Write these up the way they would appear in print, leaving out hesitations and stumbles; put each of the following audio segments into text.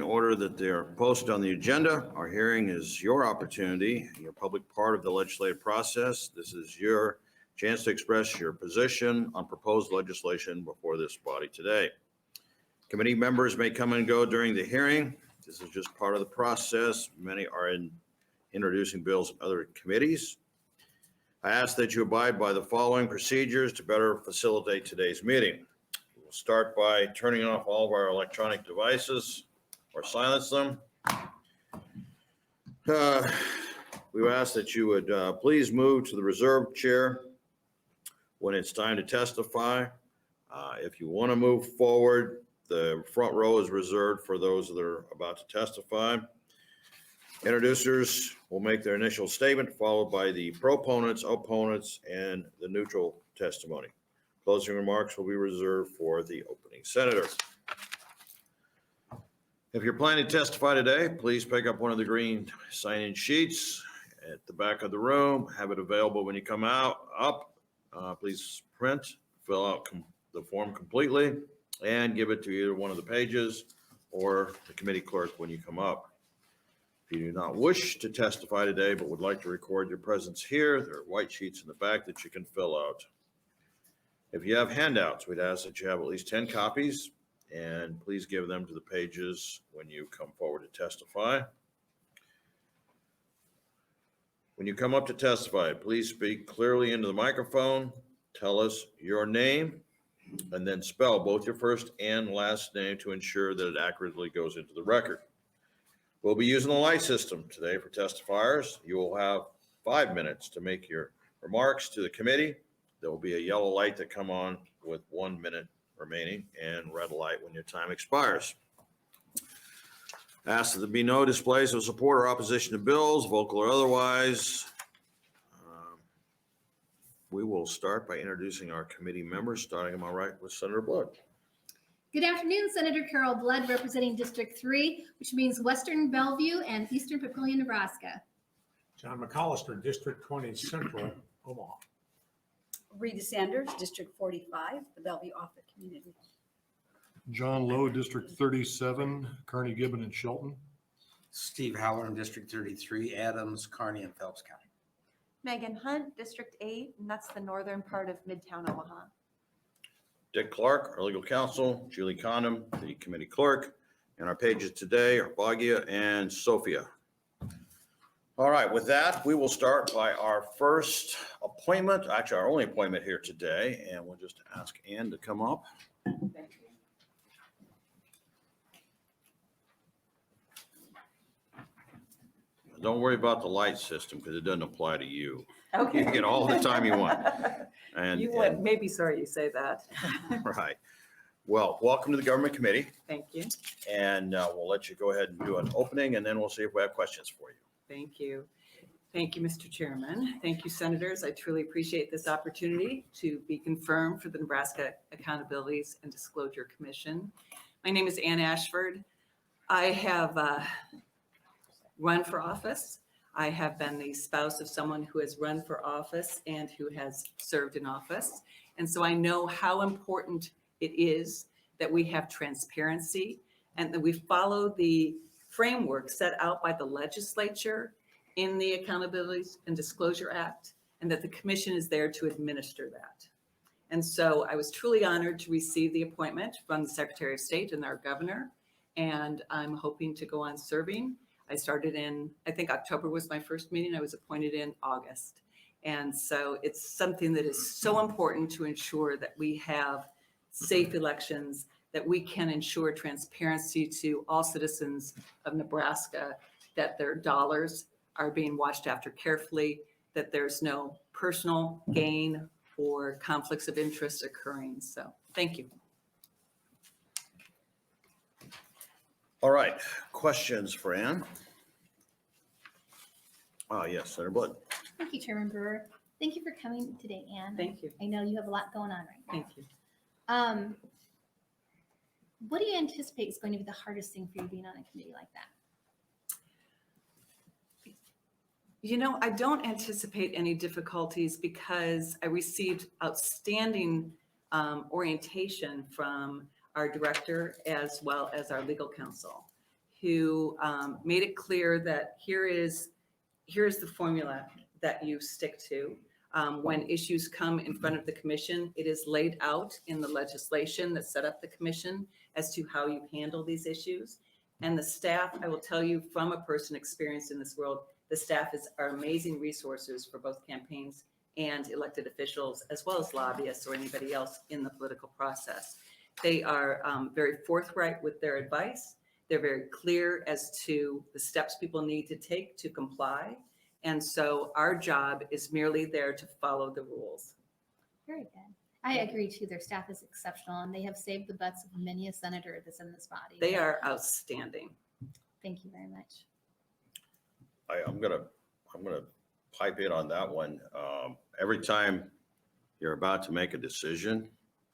order that they're posted on the agenda. Our hearing is your opportunity, your public part of the legislative process. This is your chance to express your position on proposed legislation before this body today. Committee members may come and go during the hearing. This is just part of the process. Many are introducing bills in other committees. I ask that you abide by the following procedures to better facilitate today's meeting. We'll start by turning off all of our electronic devices or silence them. We ask that you would please move to the reserved chair when it's time to testify. If you want to move forward, the front row is reserved for those that are about to testify. Introducers will make their initial statement, followed by the proponents, opponents, and the neutral testimony. Closing remarks will be reserved for the opening senator. If you're planning to testify today, please pick up one of the green sign-in sheets at the back of the room. Have it available when you come up. Please print, fill out the form completely, and give it to either one of the pages or the committee clerk when you come up. If you do not wish to testify today but would like to record your presence here, there are white sheets in the back that you can fill out. If you have handouts, we'd ask that you have at least 10 copies, and please give them to the pages when you come forward to testify. When you come up to testify, please speak clearly into the microphone, tell us your name, and then spell both your first and last name to ensure that it accurately goes into the record. We'll be using the light system today for testifiers. You will have 5 minutes to make your remarks to the committee. There will be a yellow light that come on with 1 minute remaining and red light when your time expires. Ask that there be no displays of support or opposition to bills, vocal or otherwise. We will start by introducing our committee members, starting on my right with Senator Blood. Good afternoon, Senator Carol Blood, representing District 3, which means Western Bellevue and Eastern Papillion, Nebraska. John McAllister, District 20, Central Omaha. Rita Sanders, District 45, the Bellevue Offutt community. John Lowe, District 37, Kearney, Gibbon, and Shelton. Steve Halloran, District 33, Adams, Kearney, and Phelps County. Megan Hunt, District 8, and that's the northern part of Midtown Omaha. Dick Clark, our legal counsel, Julie Condom, the committee clerk, and our pages today are Bagia and Sophia. All right, with that, we will start by our first appointment, actually our only appointment here today, and we'll just ask Ann to come up. Thank you. Don't worry about the light system because it doesn't apply to you. Okay. You can get all the time you want. And You would maybe sorry you say that. right. Well, welcome to the Government Committee. Thank you. And we'll let you go ahead and do an opening, and then we'll see if we have questions for you. Thank you. Thank you, Mr. Chairman. Thank you, Senators. I truly appreciate this opportunity to be confirmed for the Nebraska Accountabilities and Disclosure Commission. My name is Ann Ashford. I have run for office. I have been the spouse of someone who has run for office and who has served in office. And so I know how important it is that we have transparency and that we follow the framework set out by the legislature in the Accountabilities and Disclosure Act, and that the commission is there to administer that. And so I was truly honored to receive the appointment from the Secretary of State and our governor, and I'm hoping to go on serving. I started in, I think October was my first meeting. I was appointed in August. And so it's something that is so important to ensure that we have safe elections, that we can ensure transparency to all citizens of Nebraska, that their dollars are being watched after carefully, that there's no personal gain or conflicts of interest occurring. So thank you. All right, questions for Ann? Yes, Senator Blood. Thank you, Chairman Brewer. Thank you for coming today, Ann. Thank you. I know you have a lot going on right now. Thank you. What do you anticipate is going to be the hardest thing for you being on a committee like that? You know, I don't anticipate any difficulties because I received outstanding orientation from our director as well as our legal counsel. who made it clear that here's the formula that you stick to. When issues come in front of the commission, it is laid out in the legislation that set up the commission as to how you handle these issues. And the staff, I will tell you from a person experienced in this world, the staff are amazing resources for both campaigns and elected officials, as well as lobbyists or anybody else in the political process. They are very forthright with their advice. They're very clear as to the steps people need to take to comply. And so our job is merely there to follow the rules. Very good. I agree too. Their staff is exceptional and they have saved the butts of many a senator that's in this body. They are outstanding. Thank you very much. I'm gonna pipe in on that one. Every time you're about to make a decision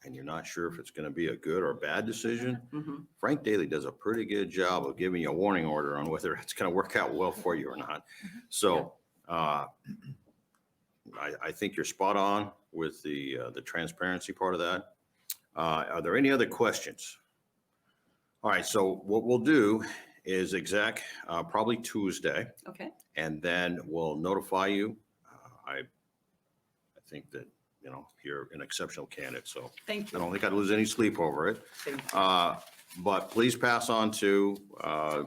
and you're not sure if it's gonna be a good or a bad decision, Mhm. Frank Daly does a pretty good job of giving you a warning order on whether it's gonna work out well for you or not. So I think you're spot on with the transparency part of that. Are there any other questions? All right, so what we'll do is exec probably Tuesday, Okay, and then we'll notify you. I think that, you know, you're an exceptional candidate, so thank I you. don't think I'd lose any sleep over it. Thank you. But please pass on to a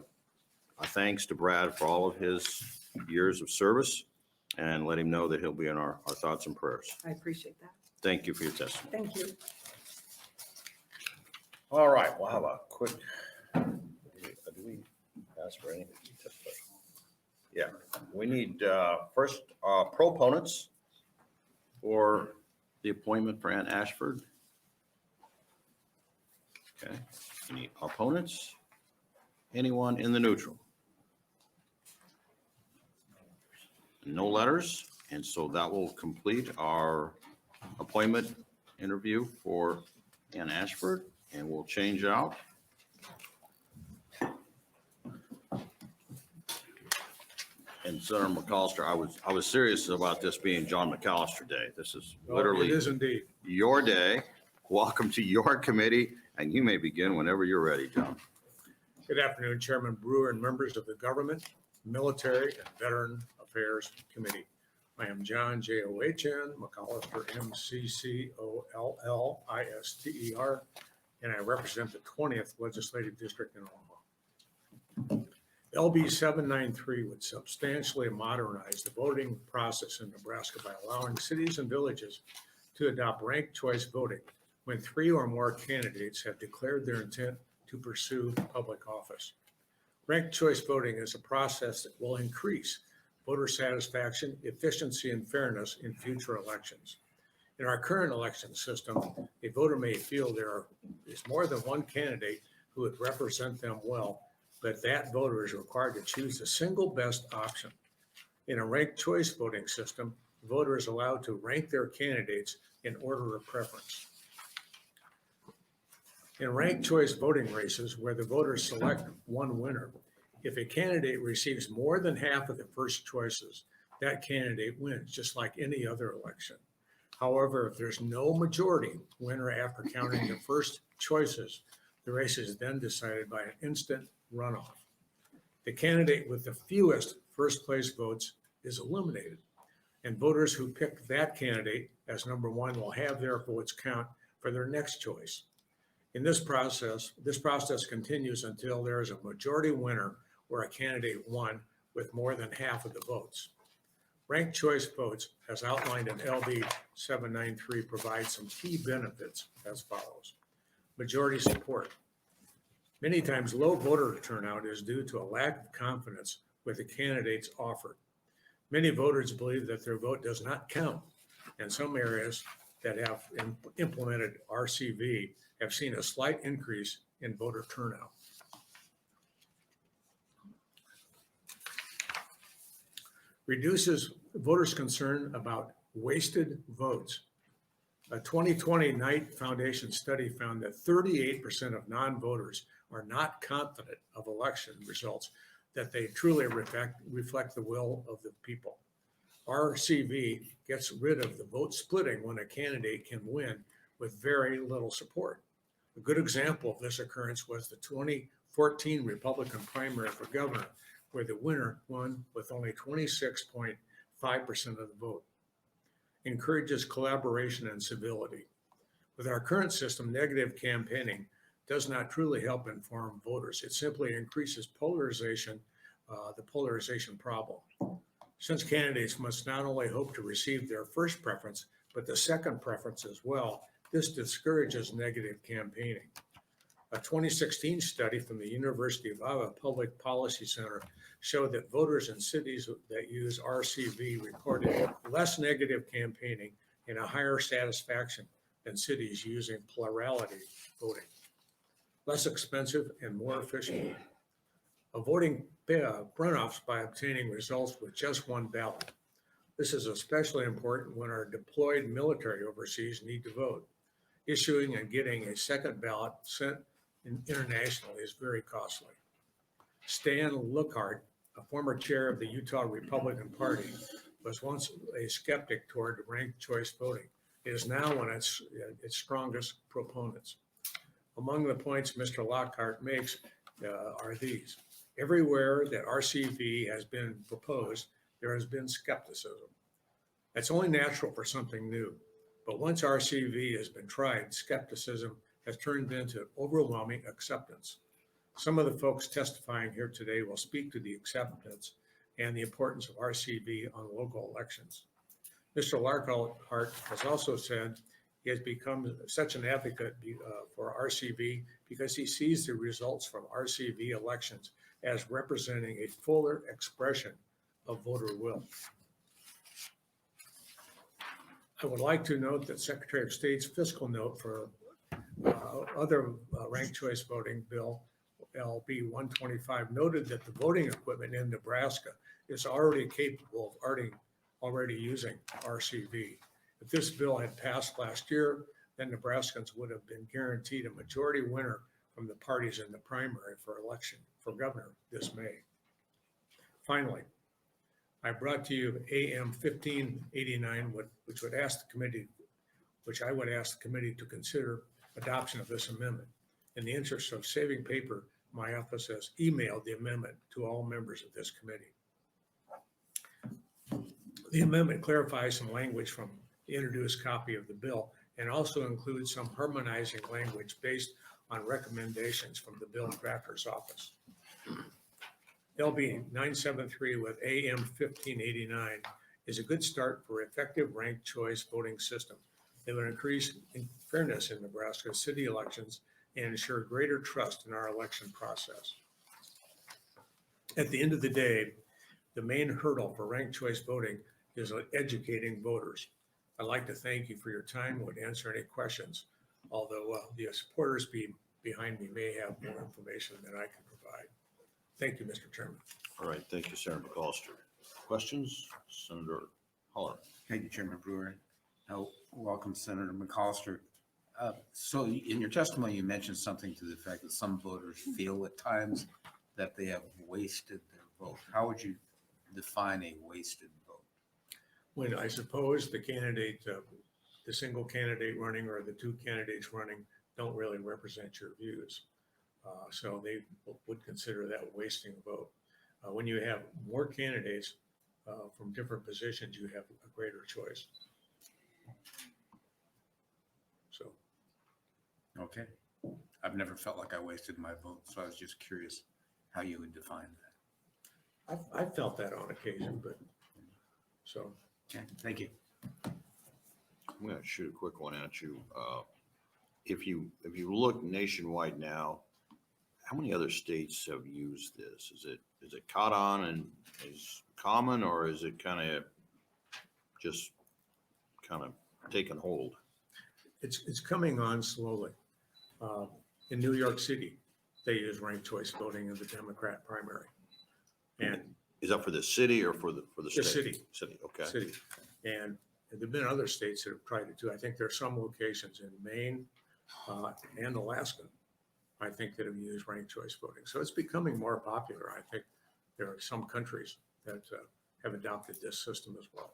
thanks to Brad for all of his years of service, and let him know that he'll be in our thoughts and prayers. I appreciate that. Thank you for your testimony. Thank you. All right, we'll have a quick, do we ask for anything? Yeah, we need first proponents for the appointment for Ann Ashford. Okay, any opponents? Anyone in the neutral? No letters, and so that will complete our appointment interview for Ann Ashford, and we'll change out. And Senator McAllister, I was serious about this being John McAllister Day. This is It literally is indeed. your day. Welcome to your committee, and you may begin whenever you're ready, John. Good afternoon, Chairman Brewer and members of the Government, Military, and Veteran Affairs Committee. I am John, John McAllister, McColllister, and I represent the 20th Legislative District in Omaha. LB 793 would substantially modernize the voting process in Nebraska by allowing cities and villages to adopt ranked choice voting when 3 or more candidates have declared their intent to pursue public office. Ranked choice voting is a process that will increase voter satisfaction, efficiency, and fairness in future elections. In our current election system, a voter may feel there is more than one candidate who would represent them well, but that voter is required to choose the single best option. In a ranked choice voting system, the voter is allowed to rank their candidates in order of preference. In ranked choice voting races where the voters select one winner, if a candidate receives more than half of the first choices, that candidate wins, just like any other election. However, if there's no majority winner after counting the first choices, the race is then decided by an instant runoff. The candidate with the fewest first place votes is eliminated, and voters who pick that candidate as number one will have their votes count for their next choice. In this process continues until there is a majority winner where a candidate won with more than half of the votes. Ranked choice votes, as outlined in LB 793, provide some key benefits as follows. Majority support. Many times low voter turnout is due to a lack of confidence with the candidates offered. Many voters believe that their vote does not count, and some areas that have implemented RCV have seen a slight increase in voter turnout. Reduces voters' concern about wasted votes. A 2020 Knight Foundation study found that 38% of non-voters are not confident of election results, that they truly reflect the will of the people. RCV gets rid of the vote splitting when a candidate can win with very little support. A good example of this occurrence was the 2014 14 Republican primary for governor, where the winner won with only 26.5% of the vote. Encourages collaboration and civility. With our current system, negative campaigning does not truly help inform voters. It simply increases polarization, the polarization problem. Since candidates must not only hope to receive their first preference, but the second preference as well, this discourages negative campaigning. A 2016 study from the University of Iowa Public Policy Center showed that voters in cities that use RCV reported less negative campaigning and a higher satisfaction than cities using plurality voting. Less expensive and more efficient. Avoiding runoffs by obtaining results with just one ballot. This is especially important when our deployed military overseas need to vote. Issuing and getting a second ballot sent internationally is very costly. Stan Lookhart, a former chair of the Utah Republican Party, was once a skeptic toward ranked choice voting. It is now one of its strongest proponents. Among the points Mr. Lockhart makes are these. Everywhere that RCV has been proposed, there has been skepticism. That's only natural for something new. But once RCV has been tried, skepticism has turned into overwhelming acceptance. Some of the folks testifying here today will speak to the acceptance and the importance of RCV on local elections. Mr. Lockhart has also said he has become such an advocate for RCV because he sees the results from RCV elections as representing a fuller expression of voter will. I would like to note that Secretary of State's fiscal note for other ranked choice voting bill, LB 125, noted that the voting equipment in Nebraska is already capable of already using RCV. If this bill had passed last year, then Nebraskans would have been guaranteed a majority winner from the parties in the primary for election for governor this May. Finally, I brought to you AM 1589, which I would ask the committee to consider adoption of this amendment. In the interest of saving paper, my office has emailed the amendment to all members of this committee. The amendment clarifies some language from the introduced copy of the bill and also includes some harmonizing language based on recommendations from the bill drafter's office. LB 973 with AM 1589 is a good start for effective ranked choice voting system that would increase fairness in Nebraska city elections and ensure greater trust in our election process. At the end of the day, the main hurdle for ranked choice voting is educating voters. I'd like to thank you for your time and would answer any questions, although the supporters behind me may have more information than I can provide. Thank you, Mr. Chairman. All right, thank you, Senator McAllister. Questions? Senator Holler. Thank you, Chairman Brewer. Welcome, Senator McAllister. So in your testimony, you mentioned something to the fact that some voters feel at times that they have wasted their vote. How would you define a wasted vote? When I suppose the candidate, the single candidate running or the two candidates running don't really represent your views. So they would consider that wasting a vote. When you have more candidates from different positions, you have a greater choice. So. Okay. I've never felt like I wasted my vote, so I was just curious how you would define that. I've felt that on occasion, but so. Okay, thank you. I'm going to shoot a quick one at you. If you look nationwide now, how many other states have used this? Is it caught on and is common, or is it kind of taken hold? It's coming on slowly. In New York City, they use ranked choice voting in the Democrat primary. And Is that for the city or for the state? city. City, okay. city. And there've been other states that have tried it too. I think there are some locations in Maine and Alaska, I think, that have used ranked choice voting. So it's becoming more popular. I think there are some countries that have adopted this system as well.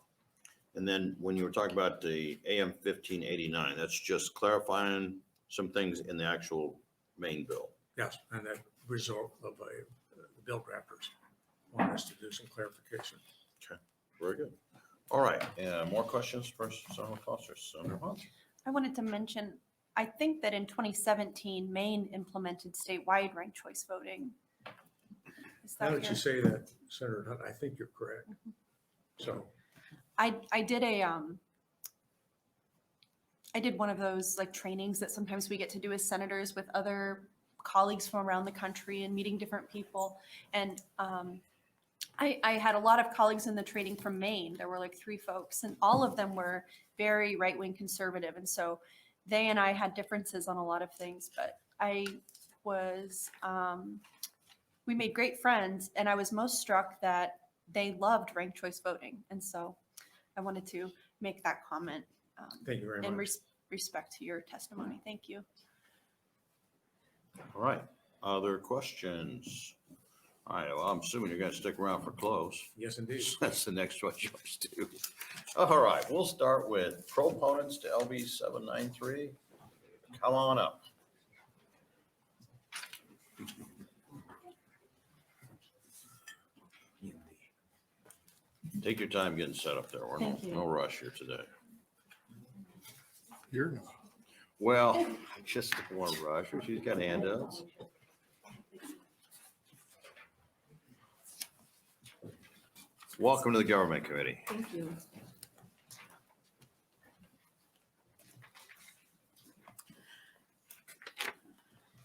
And then when you were talking about the AM 1589, that's just clarifying some things in the actual main bill. Yes, and that result of the bill drafters want us to do some clarification. Very good. All right, more questions for Senator Foster? Senator Hunt? I wanted to mention, I think that in 2017, Maine implemented statewide ranked choice voting. Is Now that that you your- say that, Senator Hunt, I think you're correct. So I did I did one of those like trainings that sometimes we get to do as senators with other colleagues from around the country and meeting different people. And I had a lot of colleagues in the training from Maine. There were like 3 folks, and all of them were very right-wing conservative. And so they and I had differences on a lot of things, but I was, we made great friends, and I was most struck that they loved ranked choice voting. And so I wanted to make that comment thank you very in much. respect to your testimony. Thank you. All right, other questions? All right, well, I'm assuming you're gonna stick around for close. Yes, indeed. That's the next choice too. All right, we'll start with proponents to LB 793. Come on up. Take your time getting set up there. We're Thank you. no rush here today. You're not. Well, I just don't want to rush her. She's got handouts. Welcome to the Government Committee. Thank you.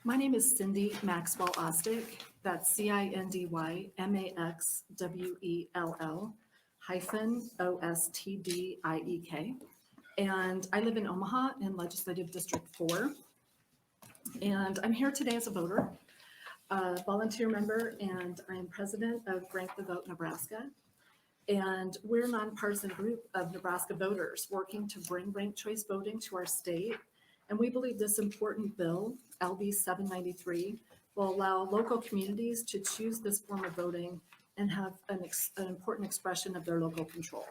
My name is Cindy Maxwell Ostick. That's CINDYMAXWELL-OSTDIEK. And I live in Omaha in Legislative District 4. And I'm here today as a voter, a volunteer member, and I'm president of Rank the Vote Nebraska. And we're a nonpartisan group of Nebraska voters working to bring ranked choice voting to our state. And we believe this important bill, LB 793, will allow local communities to choose this form of voting and have an important expression of their local control.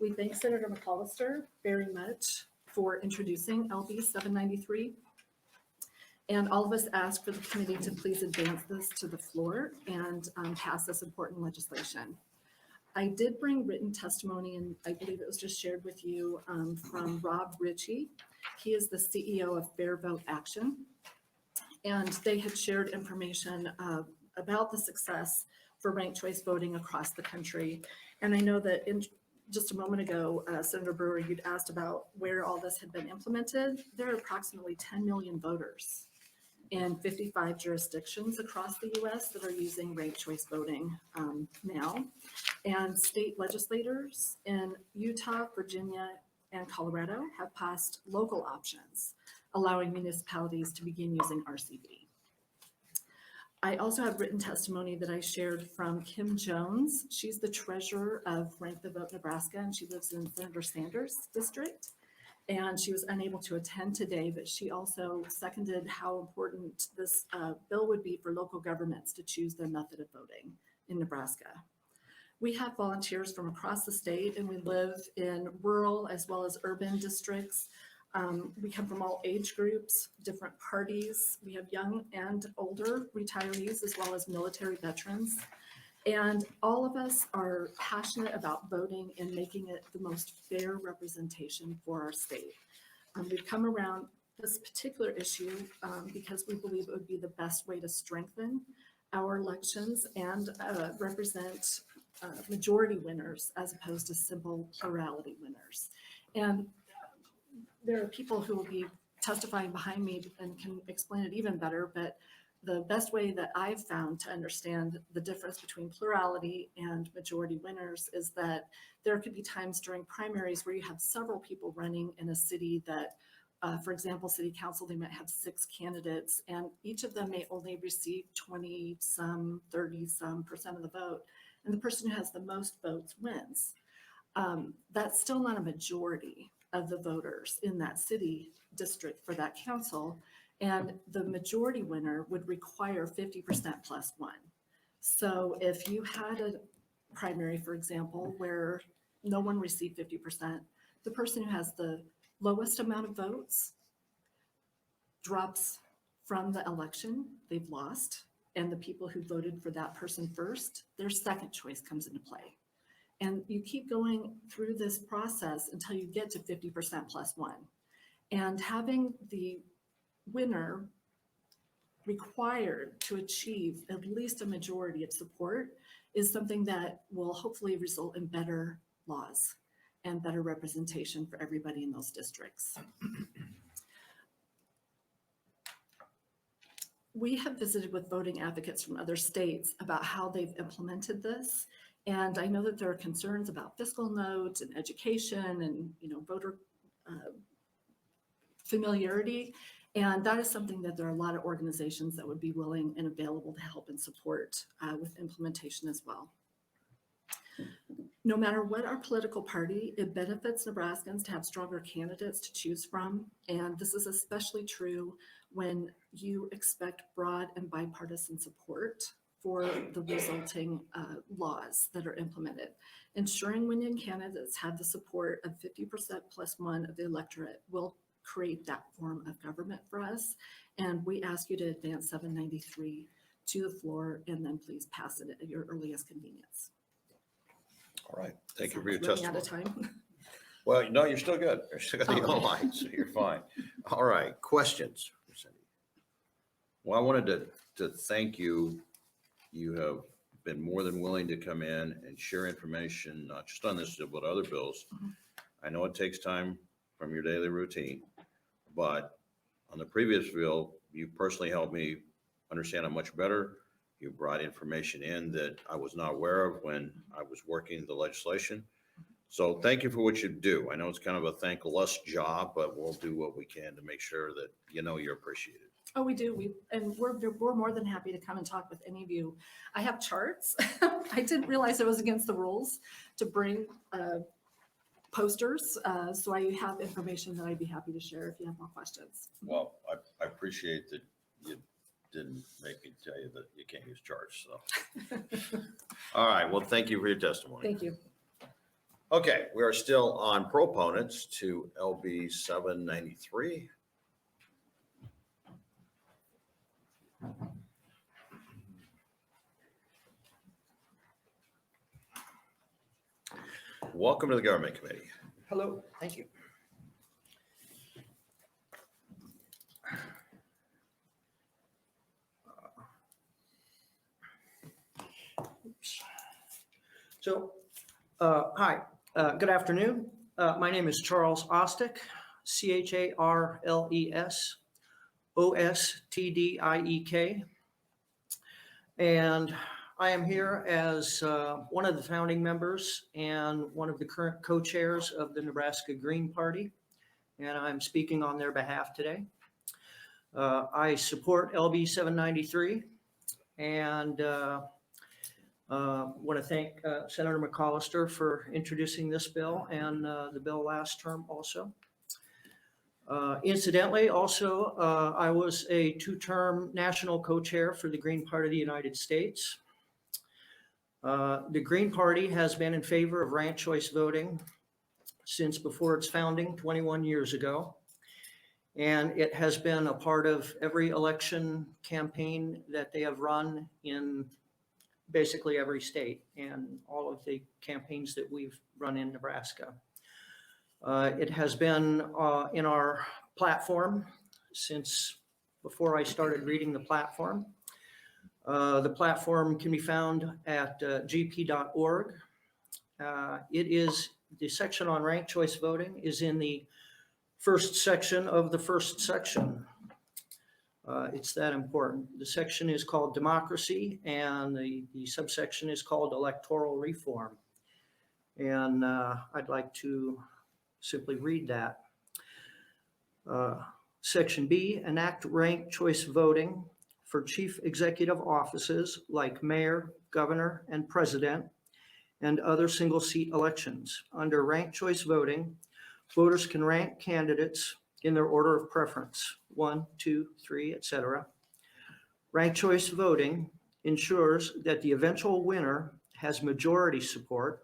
We thank Senator McAllister very much for introducing LB 793. And all of us ask for the committee to please advance this to the floor and pass this important legislation. I did bring written testimony, and I believe it was just shared with you from Rob Ritchie. He is the CEO of Fair Vote Action. And they had shared information about the success for ranked choice voting across the country. And I know that in just a moment ago, Senator Brewer, you'd asked about where all this had been implemented. There are approximately 10 million voters in 55 jurisdictions across the US that are using ranked choice voting now. And state legislators in Utah, Virginia, and Colorado have passed local options, allowing municipalities to begin using RCV. I also have written testimony that I shared from Kim Jones. She's the treasurer of Rank the Vote Nebraska, and she lives in Senator Sanders' district. And she was unable to attend today, but she also seconded how important this bill would be for local governments to choose their method of voting in Nebraska. We have volunteers from across the state, and we live in rural as well as urban districts. We come from all age groups, different parties. We have young and older retirees as well as military veterans. And all of us are passionate about voting and making it the most fair representation for our state. We've come around this particular issue because we believe it would be the best way to strengthen our elections and represent majority winners as opposed to simple plurality winners. And there are people who will be testifying behind me and can explain it even better, but the best way that I've found to understand the difference between plurality and majority winners is that there could be times during primaries where you have several people running in a city that, for example, city council, they might have 6 candidates and each of them may only receive 20 some, 30 some % of the vote. And the person who has the most votes wins. That's still not a majority of the voters in that city district for that council. And the majority winner would require 50% plus 1. So if you had a primary, for example, where no one received 50%, the person who has the lowest amount of votes drops from the election, they've lost. and the people who voted for that person first, their second choice comes into play. And you keep going through this process until you get to 50% plus one. And having the winner required to achieve at least a majority of support is something that will hopefully result in better laws and better representation for everybody in those districts. We have visited with voting advocates from other states about how they've implemented this. And I know that there are concerns about fiscal notes and education and, voter familiarity. And that is something that there are a lot of organizations that would be willing and available to help and support with implementation as well. No matter what our political party, it benefits Nebraskans to have stronger candidates to choose from. And this is especially true when you expect broad and bipartisan support for the resulting laws that are implemented. Ensuring winning candidates have the support of 50% plus one of the electorate will create that form of government for us. And we ask you to advance 793 to the floor and then please pass it at your earliest convenience. All right. Thank you for your Running out testimony. of time. Well, no, you're still good. You're still got the yellow light, so you're fine. All right, questions? Well, I wanted to thank you. You have been more than willing to come in and share information, not just on this, but other bills. I know it takes time from your daily routine, but on the previous bill, you personally helped me understand it much better. You brought information in that I was not aware of when I was working the legislation. So thank you for what you do. I know it's kind of a thankless job, but we'll do what we can to make sure that you're appreciated. Oh, we do. We're more than happy to come and talk with any of you. I have charts. I didn't realize it was against the rules to bring posters. So I have information that I'd be happy to share if you have more questions. Well, I appreciate that you didn't make me tell you that you can't use charts, so. All right, well, thank you for your testimony. Thank you. Okay, we are still on proponents to LB 793. Welcome to the Government Committee. Hello, thank you. Oops. So, hi, good afternoon. My name is Charles Ostick, Charles Ostdiek. And I am here as one of the founding members and one of the current co-chairs of the Nebraska Green Party. And I'm speaking on their behalf today. I support LB 793 and want to thank Senator McCollister for introducing this bill and the bill last term also. Incidentally, also, I was a two-term national co-chair for the Green Party of the United States. The Green Party has been in favor of ranked choice voting since before its founding 21 years ago. And it has been a part of every election campaign that they have run in basically every state and all of the campaigns that we've run in Nebraska. It has been in our platform since before I started reading the platform. The platform can be found at gp.org. It is, the section on ranked choice voting is in the first section of the first section. It's that important. The section is called Democracy and the subsection is called Electoral Reform. And I'd like to simply read that. Section B, enact ranked choice voting for chief executive offices like mayor, governor, and president, and other single seat elections. Under ranked choice voting, voters can rank candidates in their order of preference, 1, 2, 3, etc. Ranked choice voting ensures that the eventual winner has majority support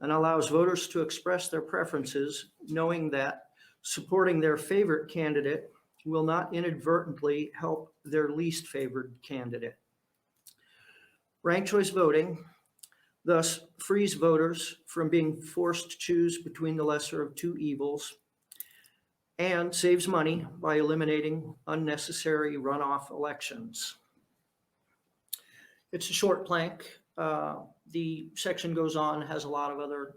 and allows voters to express their preferences, knowing that supporting their favorite candidate will not inadvertently help their least favored candidate. Ranked choice voting thus frees voters from being forced to choose between the lesser of two evils and saves money by eliminating unnecessary runoff elections. It's a short plank. The section goes on, has a lot of other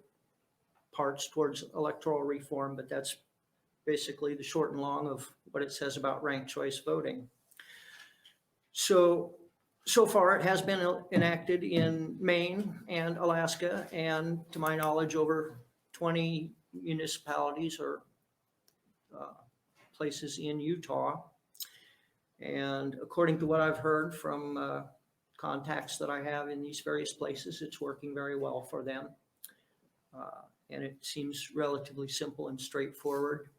parts towards electoral reform, but that's basically the short and long of what it says about ranked choice voting. So far it has been enacted in Maine and Alaska, and to my knowledge, over 20 municipalities or places in Utah. And according to what I've heard from contacts that I have in these various places, it's working very well for them. And it seems relatively simple and straightforward.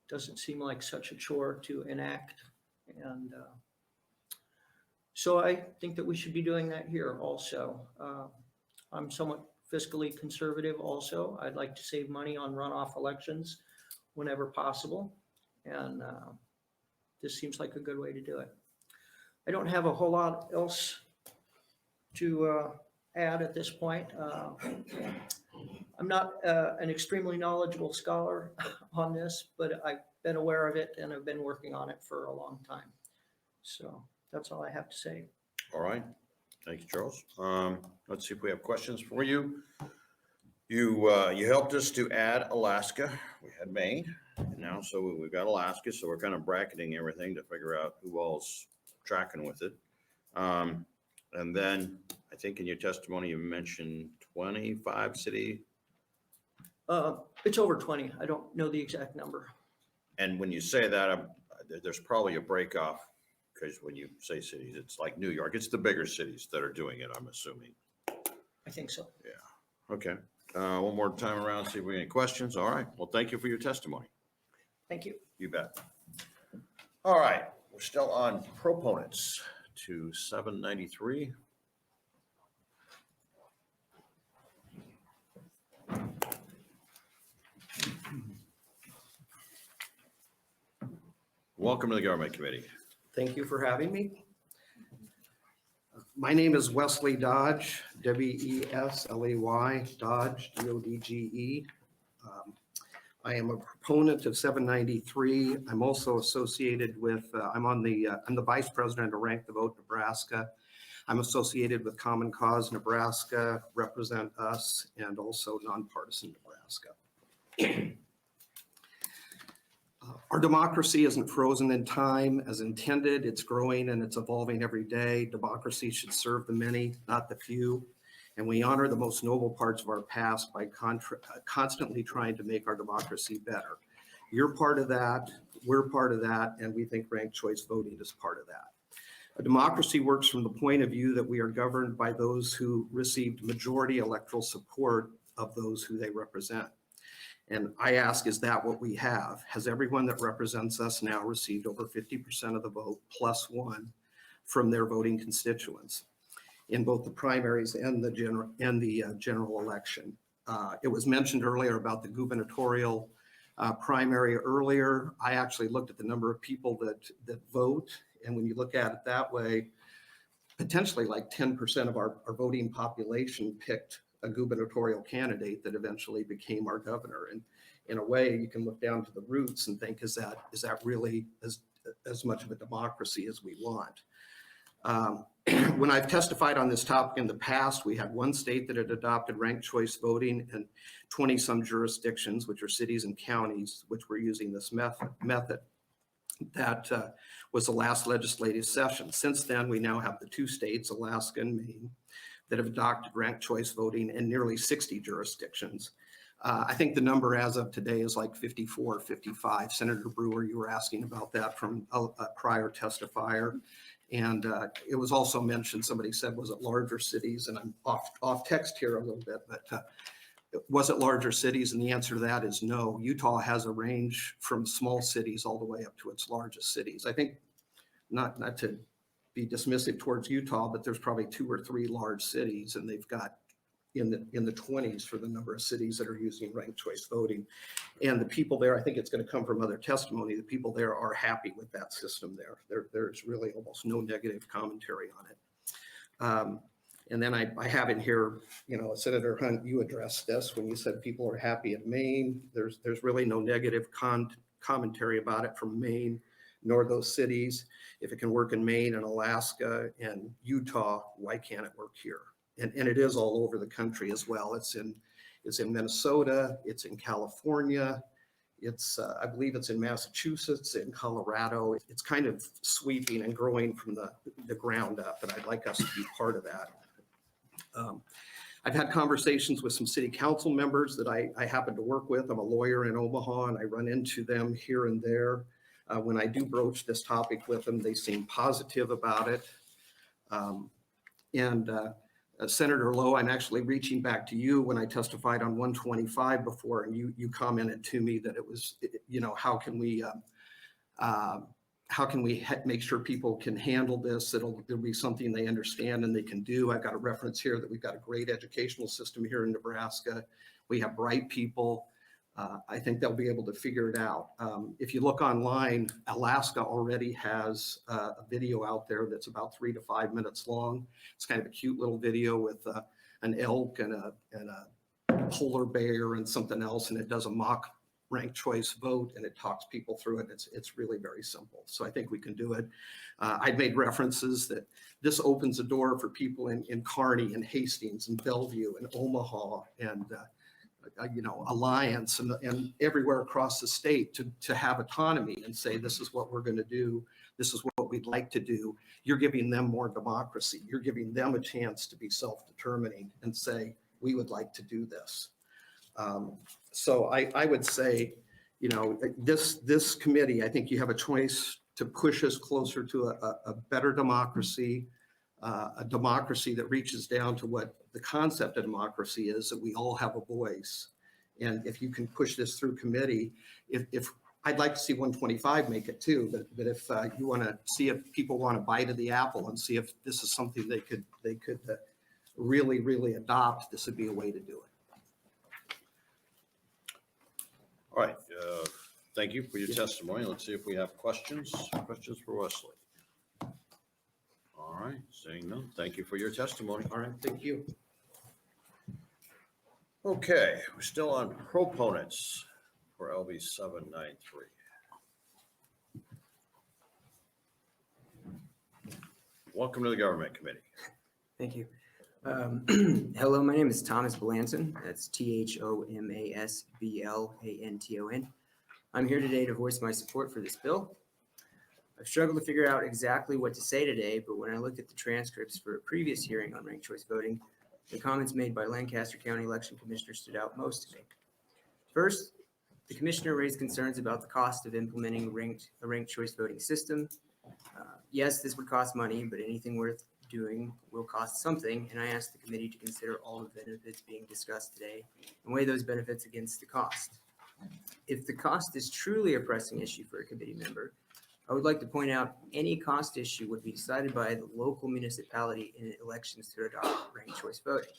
Doesn't seem like such a chore to enact. And so I think that we should be doing that here also. I'm somewhat fiscally conservative also. I'd like to save money on runoff elections whenever possible. And this seems like a good way to do it. I don't have a whole lot else to add at this point. I'm not an extremely knowledgeable scholar on this, but I've been aware of it and I've been working on it for a long time. So that's all I have to say. All right. Thank you, Charles. Let's see if we have questions for you. You helped us to add Alaska. We had Maine now, so we've got Alaska. So we're kind of bracketing everything to figure out who all's tracking with it. And then I think in your testimony, you mentioned 25 city. It's over 20. I don't know the exact number. And when you say that, there's probably a break off, because when you say cities, it's like New York. It's the bigger cities that are doing it, I'm assuming. I think so. Yeah. Okay. One more time around, see if we have any questions. All right. Well, thank you for your testimony. Thank you. You bet. All right. We're still on proponents to 793. Welcome to the Government Committee. Thank you for having me. My name is Wesley Dodge, W-E-S-L-A-Y, Dodge, D-O-D-G-E. I am a proponent of 793. I'm also associated with, I'm the vice president of Rank the Vote Nebraska. I'm associated with Common Cause Nebraska, Represent Us, and also Nonpartisan Nebraska. Our democracy isn't frozen in time as intended. It's growing and it's evolving every day. Democracy should serve the many, not the few. And we honor the most noble parts of our past by constantly trying to make our democracy better. You're part of that, we're part of that, and we think ranked choice voting is part of that. A democracy works from the point of view that we are governed by those who received majority electoral support of those who they represent. And I ask, is that what we have? Has everyone that represents us now received over 50% of the vote plus one from their voting constituents in both the primaries and the general election? It was mentioned earlier about the gubernatorial primary earlier. I actually looked at the number of people that vote. And when you look at it that way, potentially like 10% of our voting population picked a gubernatorial candidate that eventually became our governor. And in a way, you can look down to the roots and think, is that really as much of a democracy as we want? When I've testified on this topic in the past, we had one state that had adopted ranked choice voting and 20 some jurisdictions, which are cities and counties, which were using this method. That was the last legislative session. Since then, we now have the two states, Alaska and Maine, that have adopted ranked choice voting in nearly 60 jurisdictions. I think the number as of today is like 54, 55. Senator Brewer, you were asking about that from a prior testifier. And it was also mentioned, somebody said, was it larger cities? And I'm off text here a little bit, but was it larger cities? And the answer to that is no. Utah has a range from small cities all the way up to its largest cities. I think, not to be dismissive towards Utah, but there's probably 2 or 3 large cities, and they've got in the 20s for the number of cities that are using ranked choice voting. And the people there, I think it's going to come from other testimony, the people there are happy with that system there. There's really almost no negative commentary on it. And then I have in here, you know, Senator Hunt, you addressed this when you said people are happy in Maine. There's really no negative commentary about it from Maine, nor those cities. If it can work in Maine and Alaska and Utah, why can't it work here? And it is all over the country as well. It's in Minnesota, it's in California, it's I believe it's in Massachusetts, in Colorado. It's kind of sweeping and growing from the ground up, and I'd like us to be part of that. I've had conversations with some city council members that I happen to work with. I'm a lawyer in Omaha, and I run into them here and there. When I do broach this topic with them, they seem positive about it. Senator Lowe, I'm actually reaching back to you when I testified on 125 before, and you commented to me that it was, you know, how can we make sure people can handle this? It'll be something they understand and they can do. I've got a reference here that we've got a great educational system here in Nebraska. We have bright people. I think they'll be able to figure it out. If you look online, Alaska already has a video out there that's about 3 to 5 minutes long. It's kind of a cute little video with an elk and a polar bear and something else, and it does a mock ranked choice vote, and it talks people through it. It's really very simple. So I think we can do it. I've made references that this opens a door for people in Kearney and Hastings and Bellevue and Omaha and you know, Alliance and everywhere across the state to have autonomy and say, this is what we're going to do. This is what we'd like to do. You're giving them more democracy. You're giving them a chance to be self-determining and say, we would like to do this. So I would say, you know, this committee, I think you have a choice to push us closer to a better democracy, a democracy that reaches down to what the concept of democracy is, that we all have a voice. And if you can push this through committee, if I'd like to see 125 make it too, but if you want to see if people want to bite of the apple and see if this is something they could really adopt, this would be a way to do it. All right, thank you for your testimony. Let's see if we have questions. Questions for Wesley. All right, saying none. Thank you for your testimony. All right, thank you. Okay, we're still on proponents for LB 793. Welcome to the Government Committee. Thank you. Hello, my name is Thomas Blanton. That's ThomasBlanton. I'm here today to voice my support for this bill. I've struggled to figure out exactly what to say today, but when I looked at the transcripts for a previous hearing on ranked choice voting, the comments made by Lancaster County Election Commissioner stood out most to me. First, the commissioner raised concerns about the cost of implementing a ranked choice voting system. Yes, this would cost money, but anything worth doing will cost something, and I asked the committee to consider all the benefits being discussed today and weigh those benefits against the cost. If the cost is truly a pressing issue for a committee member, I would like to point out any cost issue would be decided by the local municipality in elections to adopt ranked choice voting.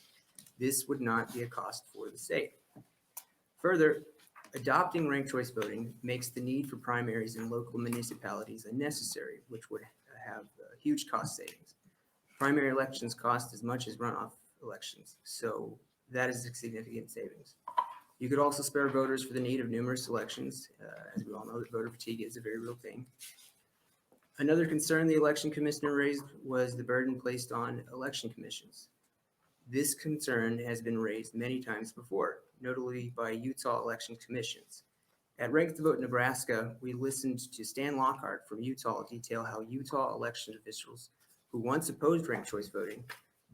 This would not be a cost for the state. Further, adopting ranked choice voting makes the need for primaries in local municipalities unnecessary, which would have huge cost savings. Primary elections cost as much as runoff elections, so that is a significant savings. You could also spare voters for the need of numerous elections. As we all know, that voter fatigue is a very real thing. Another concern the election commissioner raised was the burden placed on election commissions. This concern has been raised many times before, notably by Utah election commissions. At Rank the Vote Nebraska, we listened to Stan Lockhart from Utah detail how Utah election officials who once opposed ranked choice voting,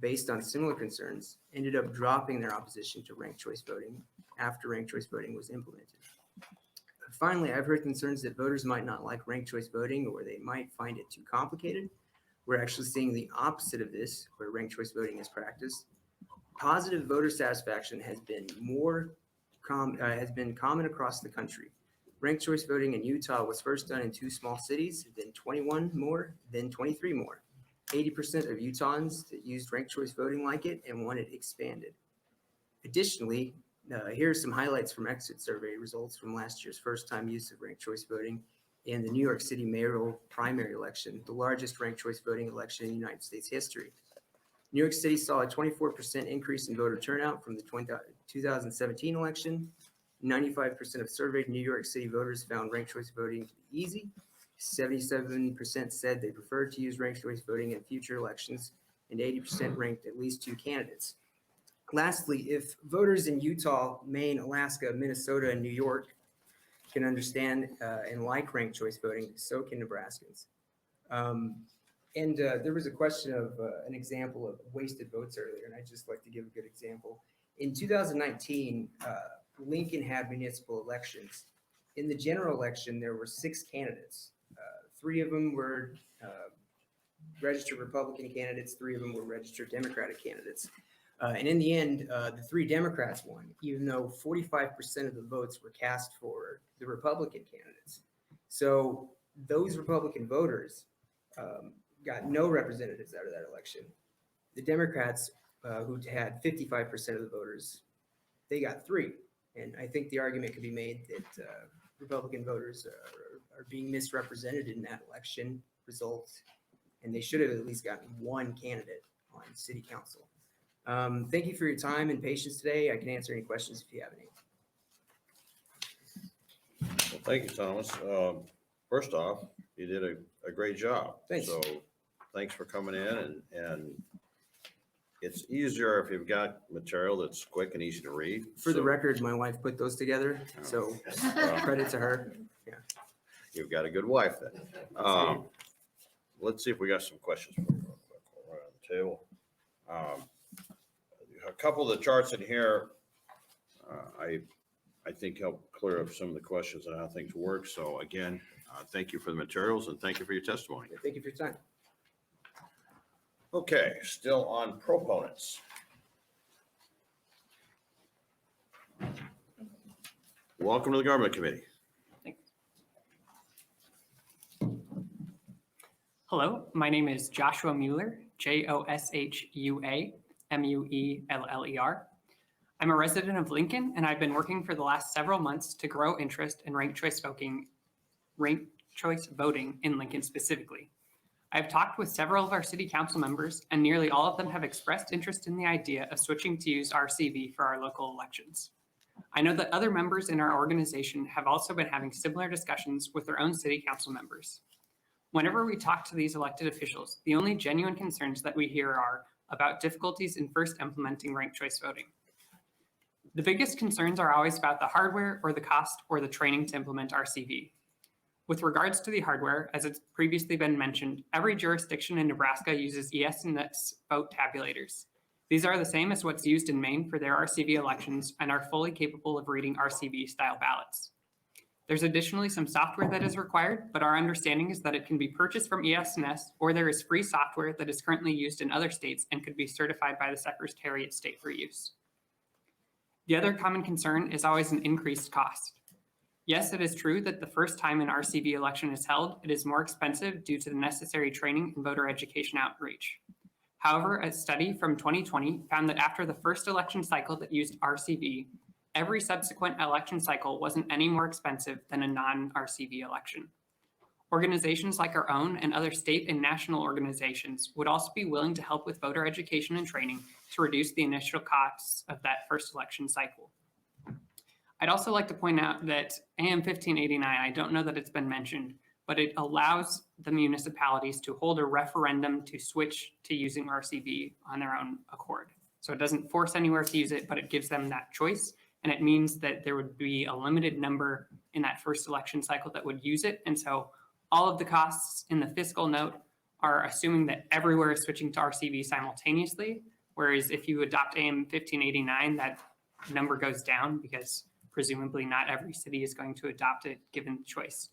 based on similar concerns, ended up dropping their opposition to ranked choice voting after ranked choice voting was implemented. Finally, I've heard concerns that voters might not like ranked choice voting or they might find it too complicated. We're actually seeing the opposite of this, where ranked choice voting is practiced. Positive voter satisfaction has been common across the country. Ranked choice voting in Utah was first done in 2 small cities, then 21 more, then 23 more. 80% of Utahns that used ranked choice voting like it and want it expanded. Additionally, here are some highlights from exit survey results from last year's first-time use of ranked choice voting in the New York City mayoral primary election, the largest ranked choice voting election in United States history. New York City saw a 24% increase in voter turnout from the 2017 election. 95% of surveyed New York City voters found ranked choice voting to be easy. 77% said they preferred to use ranked choice voting in future elections, and 80% ranked at least 2 candidates. Lastly, if voters in Utah, Maine, Alaska, Minnesota, and New York can understand and like ranked choice voting, so can Nebraskans. There was a question of an example of wasted votes earlier, and I'd just like to give a good example. In 2019, Lincoln had municipal elections. In the general election, there were 6 candidates. 3 of them were registered Republican candidates, 3 of them were registered Democratic candidates. And in the end, the 3 Democrats won, even though 45% of the votes were cast for the Republican candidates. So those Republican voters got no representatives out of that election. The Democrats, who had 55% of the voters, they got 3. And I think the argument could be made that Republican voters are being misrepresented in that election result, and they should have at least gotten 1 candidate on city council. Thank you for your time and patience today. I can answer any questions if you have any. Well, thank you, Thomas. First off, you did a great job. Thanks. So thanks for coming in, and it's easier if you've got material that's quick and easy to read. For the So record, my wife put those together, so credit to her. Yeah. You've got a good wife then. Let's see if we got some questions for you real quick. Right on the table. A couple of the charts in here, I think help clear up some of the questions on how things work. So again, thank you for the materials and thank you for your testimony. Thank you for your time. Okay, still on proponents. Welcome to the Government Committee. Hello, my name is Joshua Mueller, Joshua Mueller. I'm a resident of Lincoln, and I've been working for the last several months to grow interest in ranked choice voting in Lincoln specifically. I've talked with several of our city council members, and nearly all of them have expressed interest in the idea of switching to use RCV for our local elections. I know that other members in our organization have also been having similar discussions with their own city council members. Whenever we talk to these elected officials, the only genuine concerns that we hear are about difficulties in first implementing ranked choice voting. The biggest concerns are always about the hardware or the cost or the training to implement RCV. With regards to the hardware, as it's previously been mentioned, every jurisdiction in Nebraska uses ES&S vote tabulators. These are the same as what's used in Maine for their RCV elections and are fully capable of reading RCV style ballots. There's additionally some software that is required, but our understanding is that it can be purchased from ES&S, or there is free software that is currently used in other states and could be certified by the Secretary of State for use. The other common concern is always an increased cost. Yes, it is true that the first time an RCV election is held, it is more expensive due to the necessary training and voter education outreach. However, a study from 2020 found that after the first election cycle that used RCV, every subsequent election cycle wasn't any more expensive than a non-RCV election. Organizations like our own and other state and national organizations would also be willing to help with voter education and training to reduce the initial costs of that first election cycle. I'd also like to point out that AM 1589, I don't know that it's been mentioned, but it allows the municipalities to hold a referendum to switch to using RCV on their own accord. So it doesn't force anywhere to use it, but it gives them that choice. And it means that there would be a limited number in that first election cycle that would use it. And so all of the costs in the fiscal note are assuming that everywhere is switching to RCV simultaneously. Whereas if you adopt AM 1589, that number goes down because presumably not every city is going to adopt it given the choice.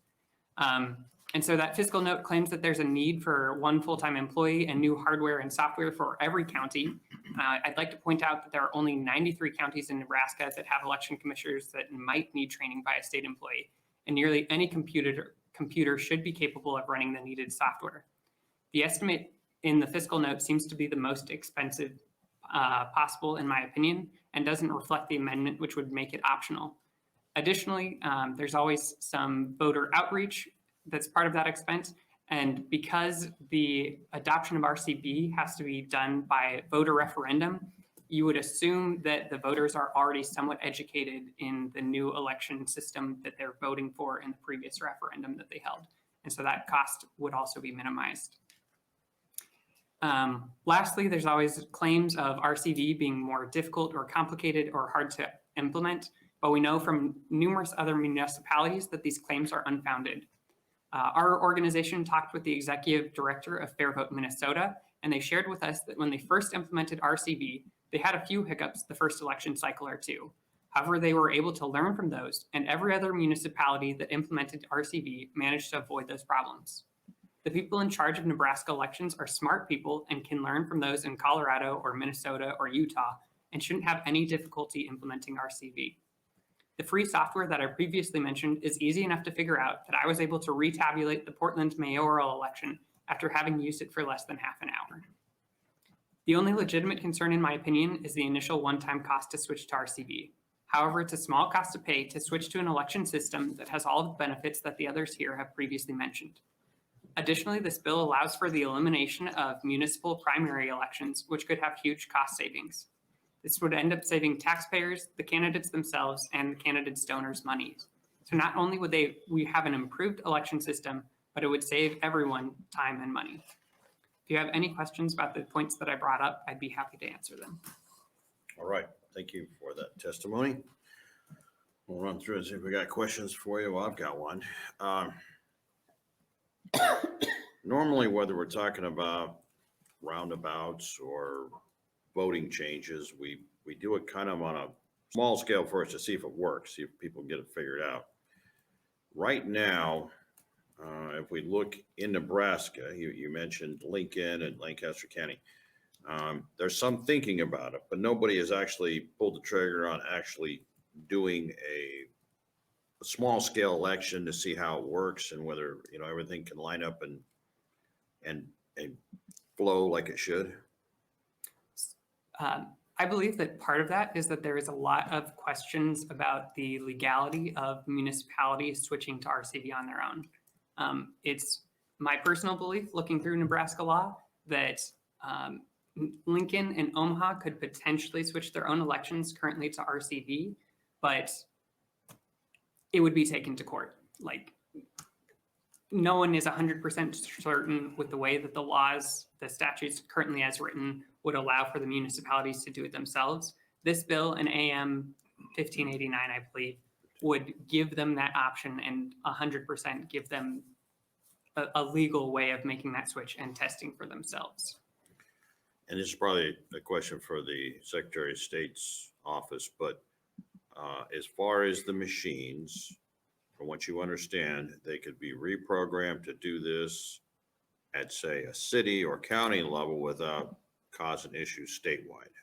And so that fiscal note claims that there's a need for 1 full-time employee and new hardware and software for every county. I'd like to point out that there are only 93 counties in Nebraska that have election commissioners that might need training by a state employee, and nearly any computer should be capable of running the needed software. The estimate in the fiscal note seems to be the most expensive possible, in my opinion, and doesn't reflect the amendment, which would make it optional. Additionally, there's always some voter outreach that's part of that expense. And because the adoption of RCB has to be done by voter referendum, you would assume that the voters are already somewhat educated in the new election system that they're voting for in the previous referendum that they held. And so that cost would also be minimized. Lastly, there's always claims of RCV being more difficult or complicated or hard to implement, but we know from numerous other municipalities that these claims are unfounded. Our organization talked with the executive director of Fair Vote Minnesota, and they shared with us that when they first implemented RCV, they had a few hiccups the first election cycle or two. However, they were able to learn from those, and every other municipality that implemented RCV managed to avoid those problems. The people in charge of Nebraska elections are smart people and can learn from those in Colorado or Minnesota or Utah and shouldn't have any difficulty implementing RCV. The free software that I previously mentioned is easy enough to figure out that I was able to retabulate the Portland mayoral election after having used it for less than half an hour. The only legitimate concern, in my opinion, is the initial one-time cost to switch to RCV. However, it's a small cost to pay to switch to an election system that has all the benefits that the others here have previously mentioned. Additionally, this bill allows for the elimination of municipal primary elections, which could have huge cost savings. This would end up saving taxpayers, the candidates themselves, and the candidates' donors money. So not only would we have an improved election system, but it would save everyone time and money. If you have any questions about the points that I brought up, I'd be happy to answer them. All right, thank you for that testimony. We'll run through and see if we got questions for you. Well, I've got one. Normally, whether we're talking about roundabouts or voting changes, we do it kind of on a small scale first to see if it works, see if people get it figured out. Right now, if we look in Nebraska, you mentioned Lincoln and Lancaster County. There's some thinking about it, but nobody has actually pulled the trigger on actually doing a small scale election to see how it works and whether, you know, everything can line up and flow like it should. I believe that part of that is that there is a lot of questions about the legality of municipalities switching to RCV on their own. It's my personal belief, looking through Nebraska law, that Lincoln and Omaha could potentially switch their own elections currently to RCV, but it would be taken to court. Like, no one is 100% certain with the way that the laws, the statutes currently as written, would allow for the municipalities to do it themselves. This bill, an AM 1589, I believe, would give them that option and 100% give them a legal way of making that switch and testing for themselves. And this is probably a question for the Secretary of State's office, but as far as the machines, from what you understand, they could be reprogrammed to do this at, say, a city or county level without causing issues statewide.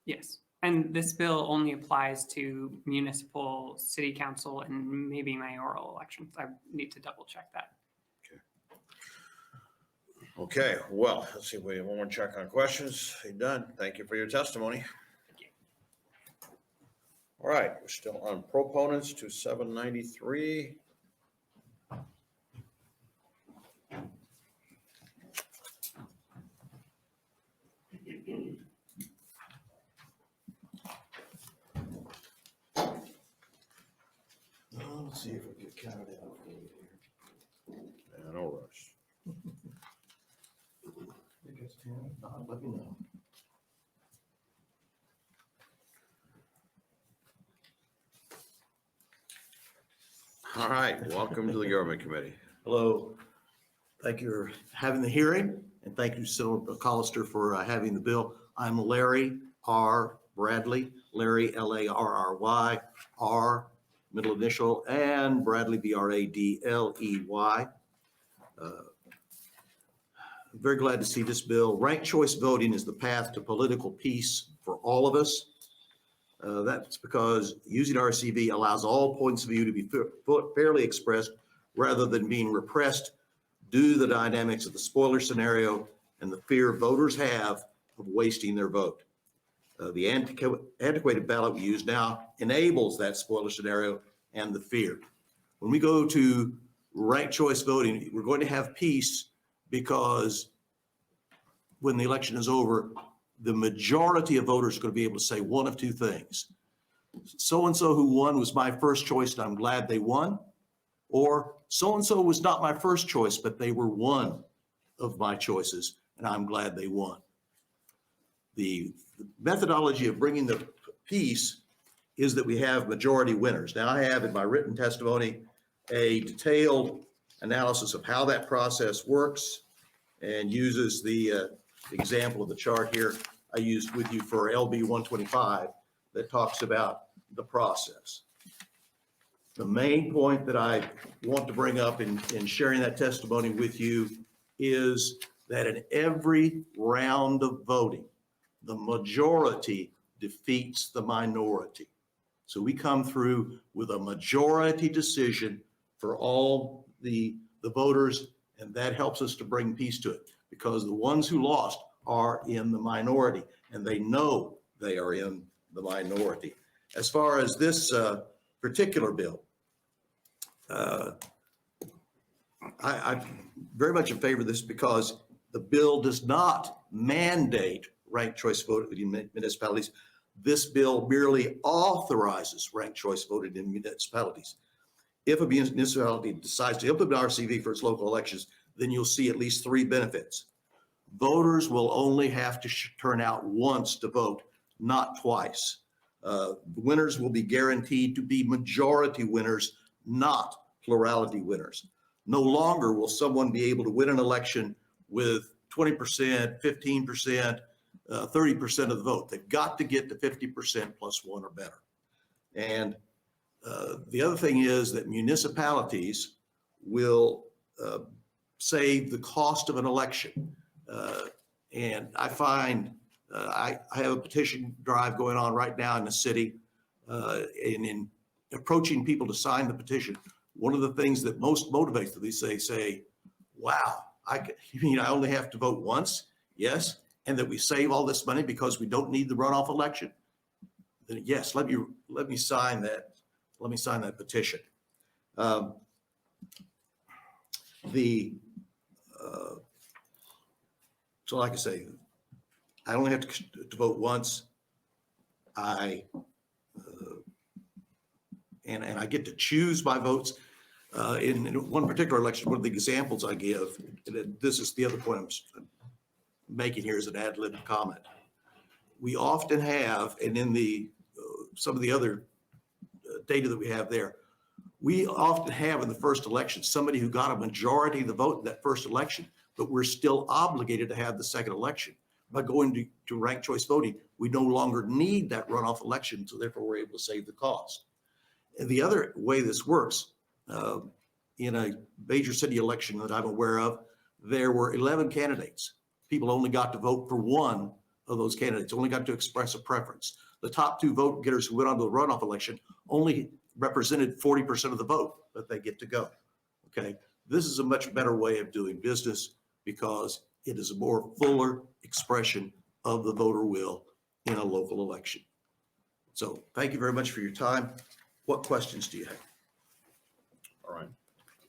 Yes, and this bill only applies to municipal, city council, and maybe mayoral elections. I need to double check that. Okay, well, let's see if we have one more check on questions. You're done. Thank you for your testimony. All right, we're still on proponents to 793. Let's see if we get counted out here. Yeah, no rush. Let me know. All right, welcome to the Government Committee. Hello. Thank you for having the hearing, and thank you, Senator Collister, for having the bill. I'm Larry R. Bradley, Larry, L-A-R-R-Y, R, middle initial, and Bradley, B-R-A-D-L-E-Y. I'm very glad to see this bill. Ranked choice voting is the path to political peace for all of us. That's because using RCV allows all points of view to be fairly expressed rather than being repressed due to the dynamics of the spoiler scenario and the fear voters have of wasting their vote. The antiquated ballot we use now enables that spoiler scenario and the fear. When we go to ranked choice voting, we're going to have peace because when the election is over, the majority of voters are going to be able to say one of two things. So-and-so who won was my first choice and I'm glad they won. Or so-and-so was not my first choice, but they were one of my choices and I'm glad they won. The methodology of bringing the peace is that we have majority winners. Now, I have in my written testimony a detailed analysis of how that process works and uses the example of the chart here I used with you for LB 125 that talks about the process. The main point that I want to bring up in sharing that testimony with you is that in every round of voting, the majority defeats the minority. So we come through with a majority decision for all the voters, and that helps us to bring peace to it because the ones who lost are in the minority and they know they are in the minority. As far as this particular bill, I'm very much in favor of this because the bill does not mandate ranked choice voting in municipalities. This bill merely authorizes ranked choice voting in municipalities. If a municipality decides to implement RCV for its local elections, then you'll see at least three benefits. Voters will only have to turn out once to vote, not twice. Winners will be guaranteed to be majority winners, not plurality winners. No longer will someone be able to win an election with 20%, 15%, 30% of the vote. They've got to get to 50% plus one or better. And the other thing is that municipalities will save the cost of an election. And I find I have a petition drive going on right now in the city, and in approaching people to sign the petition, one of the things that most motivates them, they say, wow, you mean I only have to vote once? Yes. And that we save all this money because we don't need the runoff election? Then yes, let me sign that. Let me sign that petition. So like I say, I only have to vote once. And I get to choose my votes. In one particular election, one of the examples I give, and this is the other point I'm making here as an ad lib comment. We often have, and in the some of the other data that we have there, we often have in the first election somebody who got a majority of the vote in that first election, but we're still obligated to have the second election. By going to ranked choice voting, we no longer need that runoff election, so therefore we're able to save the cost. And the other way this works, in a major city election that I'm aware of, there were 11 candidates. People only got to vote for one of those candidates, only got to express a preference. The top two vote getters who went on to the runoff election only represented 40% of the vote, but they get to go. Okay, this is a much better way of doing business because it is a more fuller expression of the voter will in a local election. So thank you very much for your time. What questions do you have? All right.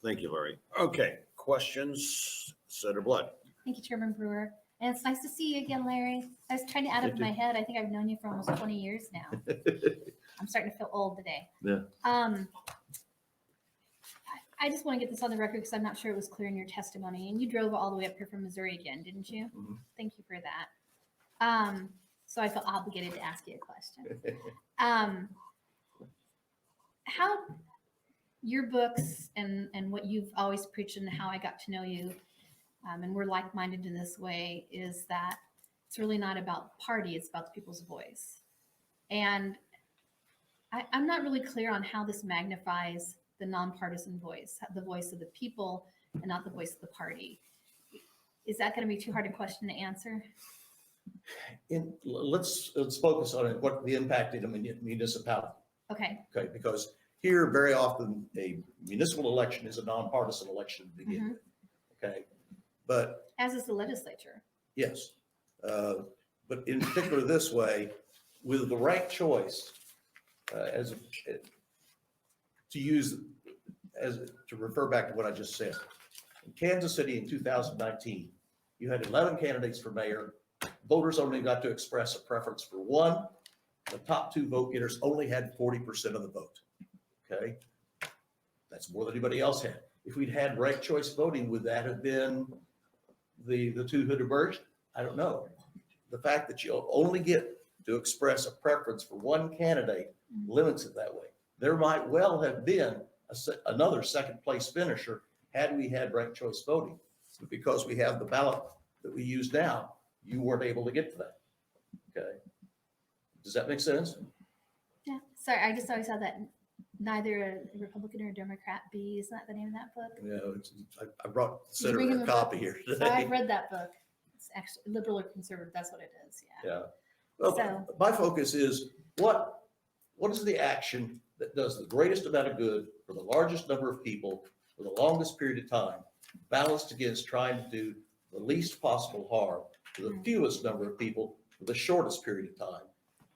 Thank you, Larry. Okay, questions, Senator Blood. Thank you, Chairman Brewer. And it's nice to see you again, Larry. I was trying to add up in my head. I think I've known you for almost 20 years now. I'm starting to feel old today. Yeah. I just want to get this on the record because I'm not sure it was clear in your testimony. And you drove all the way up here from Missouri again, didn't you? Mhm. Thank you for that. So I feel obligated to ask you a question. How your books and what you've always preached and how I got to know you, and we're like-minded in this way, is that it's really not about party, it's about the people's voice. And I'm not really clear on how this magnifies the nonpartisan voice, the voice of the people and not the voice of the party. Is that going to be too hard a question to answer? Let's focus on it, what the impact in a municipality. Okay. Okay, because here very often a municipal election is a nonpartisan election to begin with. Okay, but As is the legislature. yes, but in particular this way, with the ranked choice, to refer back to what I just said. In Kansas City in 2019, you had 11 candidates for mayor. Voters only got to express a preference for one. The top two vote getters only had 40% of the vote. Okay? That's more than anybody else had. If we'd had ranked choice voting, would that have been the two who emerged? I don't know. The fact that you'll only get to express a preference for one candidate limits it that way. There might well have been another second place finisher had we had ranked choice voting. But because we have the ballot that we use now, you weren't able to get to that. Okay. Does that make sense? Yeah. Sorry, I just always had that neither a Republican or a Democrat be. Isn't that the name of that book? Yeah, I brought Did you bring Senator him a a book? copy here So today. I've read that book. It's actually liberal or conservative. That's what it is. Yeah. Yeah. Well, So- my focus is what is the action that does the greatest amount of good for the largest number of people for the longest period of time, balanced against trying to do the least possible harm to the fewest number of people for the shortest period of time,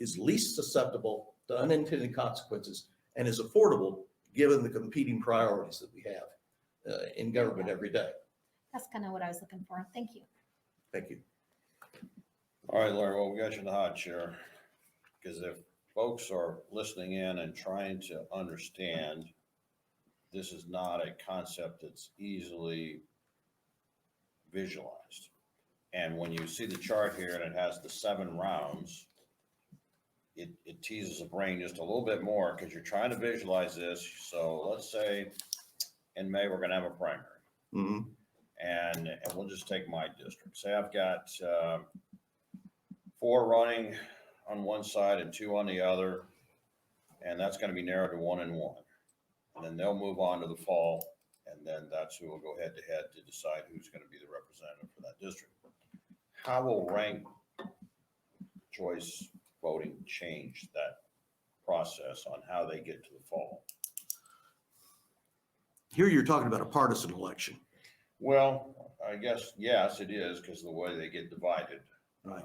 is least susceptible to unintended consequences, and is affordable given the competing priorities that we have in government every day. That's kind of what I was looking for. Thank you. Thank you. All right, Larry, well, we got you in the hot chair. Because if folks are listening in and trying to understand, this is not a concept that's easily visualized. And when you see the chart here and it has the 7 rounds, it teases the brain just a little bit more because you're trying to visualize this. So let's say in May, we're going to have a primary. Mm-hmm. And we'll just take my district. Say I've got 4 running on one side and 2 on the other, and that's going to be narrowed to 1 and 1. And then they'll move on to the fall, and then that's who will go head to head to decide who's going to be the representative for that district. How will ranked choice voting change that process on how they get to the fall? Here you're talking about a partisan election. Well, I guess, yes, it is because of the way they get divided. Right.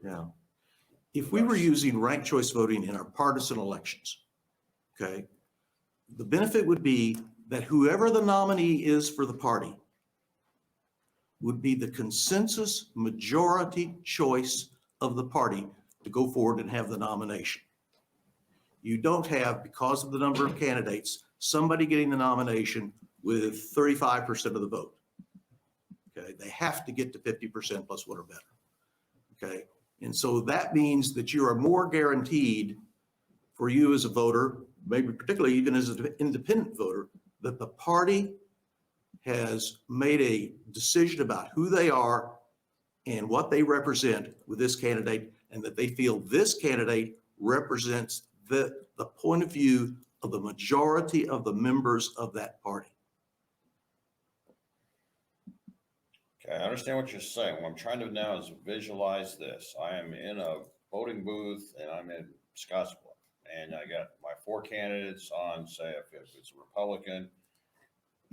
Yeah. If we were using ranked choice voting in our partisan elections, okay, the benefit would be that whoever the nominee is for the party would be the consensus majority choice of the party to go forward and have the nomination. You don't have, because of the number of candidates, somebody getting the nomination with 35% of the vote. Okay, they have to get to 50% plus 1 or better. Okay, and so that means that you are more guaranteed for you as a voter, maybe particularly even as an independent voter, that the party has made a decision about who they are and what they represent with this candidate, and that they feel this candidate represents the point of view of the majority of the members of that party. Okay, I understand what you're saying. What I'm trying to do now is visualize this. I am in a voting booth and I'm in Scottsbluff, and I got my 4 candidates on, say, if it's a Republican,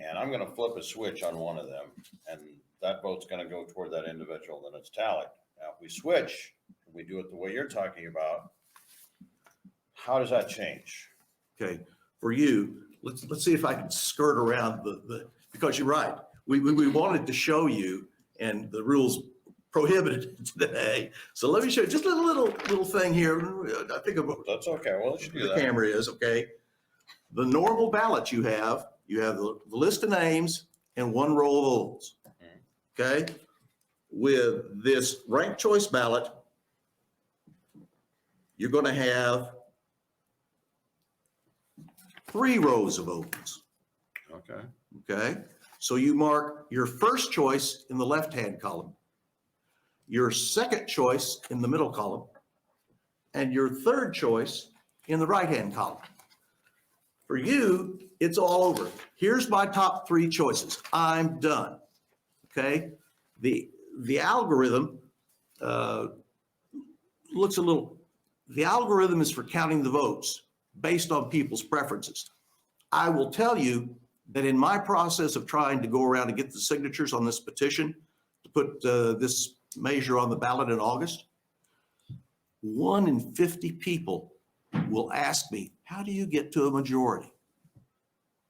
and I'm going to flip a switch on one of them, and that vote's going to go toward that individual, then it's tallied. Now, if we switch, we do it the way you're talking about, how does that change? Okay, for you, let's see if I can skirt around because you're right. We wanted to show you, and the rules prohibited it today. So let me show you just a little thing here. I think that's okay. Well, let's do the that. camera is okay. The normal ballot you have the list of names and 1 row of ovals. Okay, with this ranked choice ballot, you're going to have 3 rows of ovals. Okay. Okay, so you mark your first choice in the left-hand column, your second choice in the middle column, and your third choice in the right-hand column. For you, it's all over. Here's my top 3 choices. I'm done. Okay, the algorithm looks a little. The algorithm is for counting the votes based on people's preferences. I will tell you that in my process of trying to go around and get the signatures on this petition to put this measure on the ballot in August, 1 in 50 people will ask me, how do you get to a majority?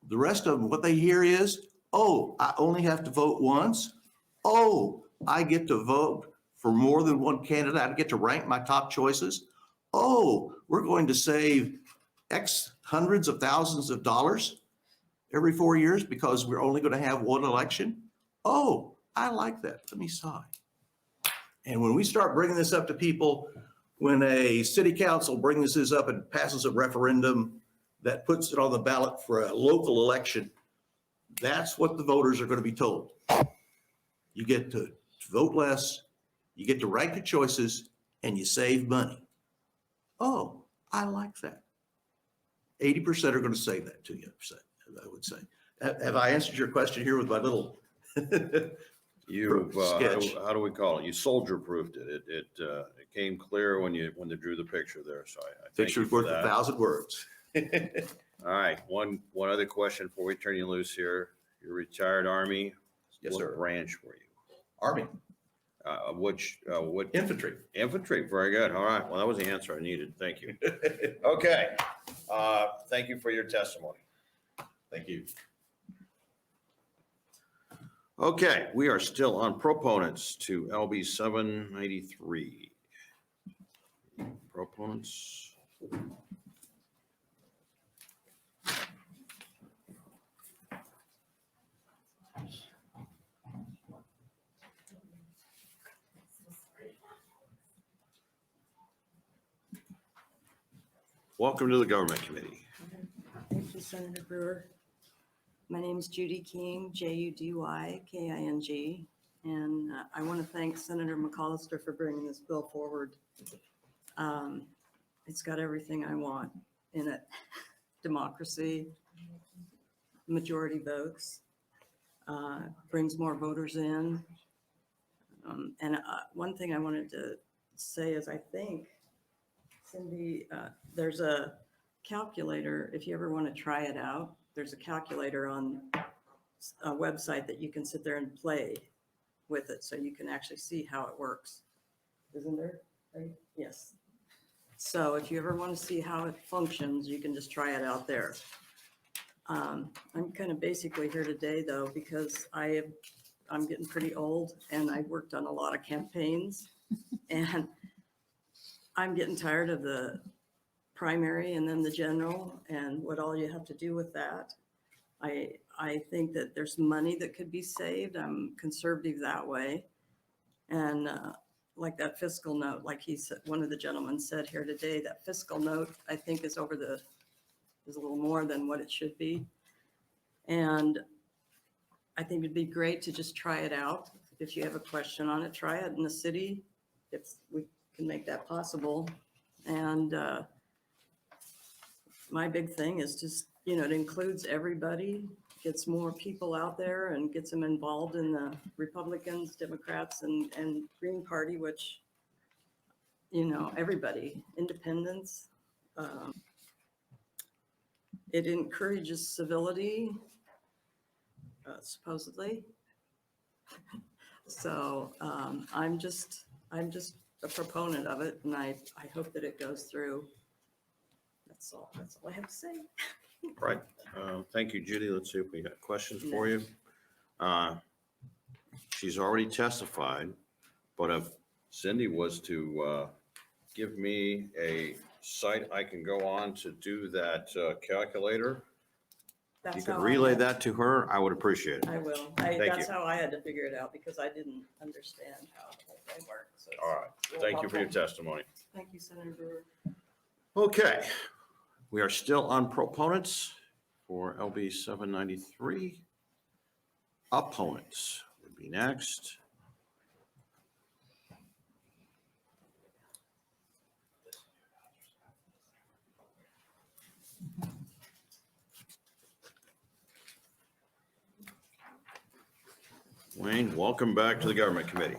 The rest of them, what they hear is, oh, I only have to vote once. Oh, I get to vote for more than one candidate. I get to rank my top choices. Oh, we're going to save X hundreds of thousands of dollars every 4 years because we're only going to have one election. Oh, I like that. Let me sign. And when we start bringing this up to people, when a city council brings this up and passes a referendum that puts it on the ballot for a local election, that's what the voters are going to be told. You get to vote less, you get to rank your choices, and you save money. Oh, I like that. 80% are going to say that to you, I would say. Have I answered your question here with my little sketch? How do we call it? You soldier proofed it. It came clear when they drew the picture there. So I thank you Picture's for worth that. 1,000 words. All right, one other question before we turn you loose here. You're retired Army. Yes, sir. What branch were you? Army. What? Infantry. Infantry, very good. All right, well, that was the answer I needed. Thank you. Okay, thank you for your testimony. Thank you. Okay, we are still on proponents to LB 793. Proponents. Welcome to the Government Committee. Thank you, Senator Brewer. My name is Judy King, Judyking, and I want to thank Senator McAllister for bringing this bill forward. It's got everything I want in it. Democracy, majority votes, brings more voters in. And one thing I wanted to say is I think, Cindy, there's a calculator, if you ever want to try it out, there's a calculator on a website that you can sit there and play with it so you can actually see how it works. Isn't there? Right? Yes. So if you ever want to see how it functions, you can just try it out there. I'm kind of basically here today though, because I'm getting pretty old and I worked on a lot of campaigns and I'm getting tired of the primary and then the general and what all you have to do with that. I think that there's money that could be saved. I'm conservative that way. And like that fiscal note, like he said, one of the gentlemen said here today, that fiscal note, I think is a little more than what it should be. And I think it'd be great to just try it out. If you have a question on it, try it in the city. If we can make that possible. And my big thing is just, it includes everybody, gets more people out there and gets them involved in the Republicans, Democrats, and Green Party, which, everybody, independents. It encourages civility, supposedly. So I'm just a proponent of it, and I hope that it goes through. That's all I have to say. Right. Thank you, Judy. Let's see if we got questions for you. She's already testified, but if Cindy was to give me a site I can go on to do that calculator, you could relay that to her, I would appreciate it. I will. That's how I had to figure it out because I didn't understand how the whole thing worked. So All right. Thank you for your testimony. Thank you, Senator Brewer. Okay. We are still on proponents for LB 793. Opponents would be next. Wayne, welcome back to the Government Committee.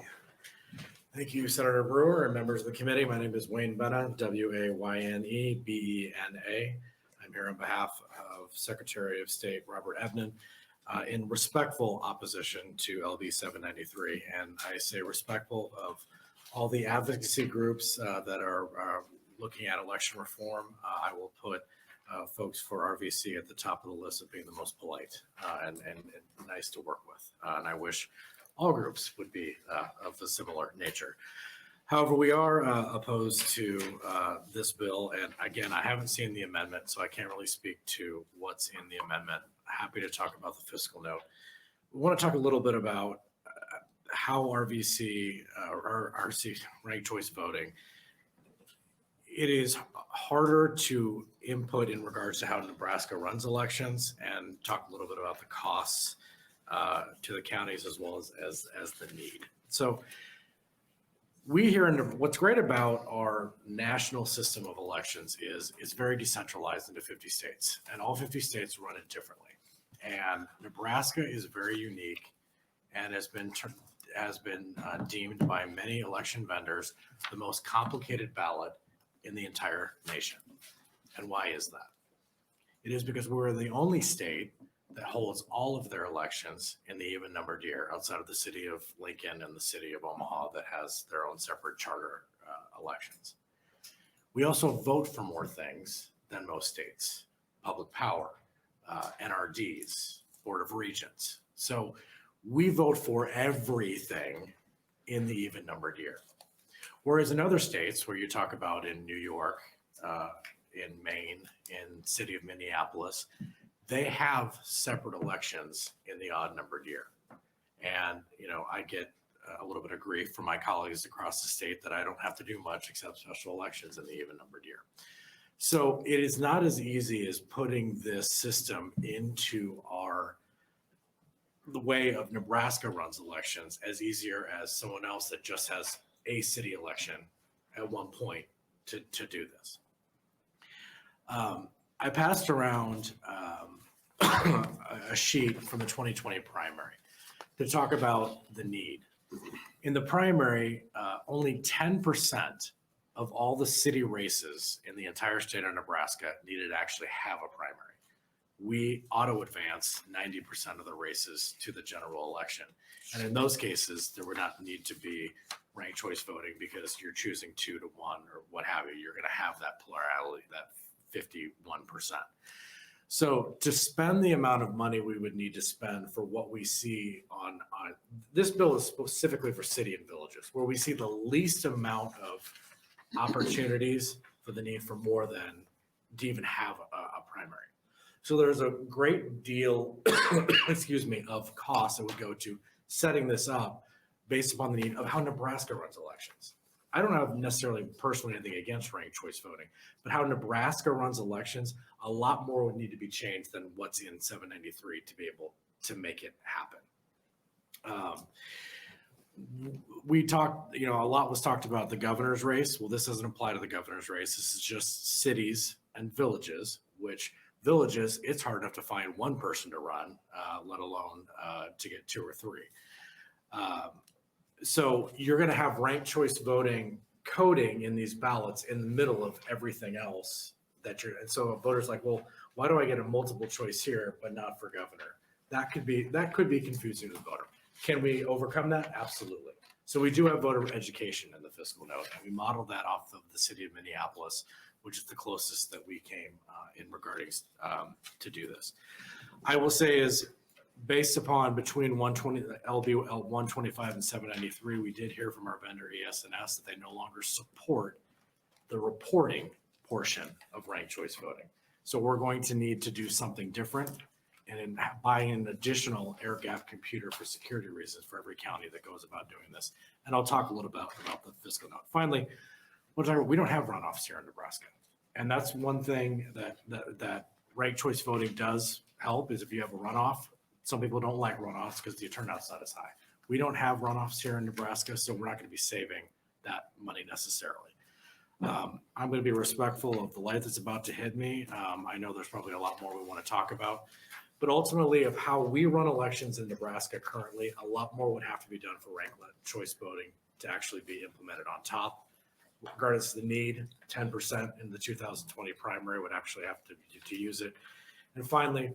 Thank you, Senator Brewer and members of the committee. My name is Wayne Benna, W-A-Y-N-E-B-E-N-A. I'm here on behalf of Secretary of State Robert Ebnen in respectful opposition to LB 793. And I say respectful of all the advocacy groups that are looking at election reform. I will put folks for RVC at the top of the list of being the most polite and nice to work with. And I wish all groups would be of a similar nature. However, we are opposed to this bill. And again, I haven't seen the amendment, so I can't really speak to what's in the amendment. Happy to talk about the fiscal note. We want to talk a little bit about how RVC or RC ranked choice voting. It is harder to input in regards to how Nebraska runs elections and talk a little bit about the costs to the counties as well as the need. So we here in what's great about our national system of elections is it's very decentralized into 50 states, and all 50 states run it differently. And Nebraska is very unique and has been deemed by many election vendors the most complicated ballot in the entire nation. And why is that? It is because we're the only state that holds all of their elections in the even numbered year outside of the city of Lincoln and the city of Omaha that has their own separate charter elections. We also vote for more things than most states: public power, NRDs, Board of Regents. So we vote for everything in the even numbered year. Whereas in other states where you talk about in New York, in Maine, in city of Minneapolis, they have separate elections in the odd numbered year. And, you know, I get a little bit of grief from my colleagues across the state that I don't have to do much except special elections in the even numbered year. So it is not as easy as putting this system into the way of Nebraska runs elections as easier as someone else that just has a city election at one point to do this. I passed around a sheet from the 2020 primary to talk about the need. In the primary, only 10% of all the city races in the entire state of Nebraska needed to actually have a primary. We auto advance 90% of the races to the general election. And in those cases, there would not need to be ranked choice voting because you're choosing 2 to 1 or what have you. You're going to have that plurality, that 51%. So to spend the amount of money we would need to spend for what we see on this bill is specifically for city and villages, where we see the least amount of opportunities for the need for more than to even have a primary. So there's a great deal, excuse me, of costs that would go to setting this up based upon the need of how Nebraska runs elections. I don't have necessarily personally anything against ranked choice voting, but how Nebraska runs elections, a lot more would need to be changed than what's in 793 to be able to make it happen. We talked, you know, a lot was talked about the governor's race. Well, this doesn't apply to the governor's race. This is just cities and villages, which villages, it's hard enough to find one person to run, let alone to get 2 or 3. So you're going to have ranked choice voting coding in these ballots in the middle of everything else and so a voter's like, well, why do I get a multiple choice here, but not for governor? That could be confusing to the voter. Can we overcome that? Absolutely. So we do have voter education in the fiscal note, and we modeled that off of the city of Minneapolis, which is the closest that we came in regarding to do this. I will say is based upon between 120, LB 125 and 793, we did hear from our vendor ES&S that they no longer support the reporting portion of ranked choice voting. So we're going to need to do something different and in buying an additional air gap computer for security reasons for every county that goes about doing this. And I'll talk a little bit about the fiscal note. Finally, we don't have runoffs here in Nebraska. And that's one thing that ranked choice voting does help is if you have a runoff. Some people don't like runoffs because the turnout's not as high. We don't have runoffs here in Nebraska, so we're not going to be saving that money necessarily. I'm going to be respectful of the light that's about to hit me. I know there's probably a lot more we want to talk about, but ultimately of how we run elections in Nebraska currently, a lot more would have to be done for ranked choice voting to actually be implemented on top. Regardless of the need, 10% in the 2020 primary would actually have to use it. And finally,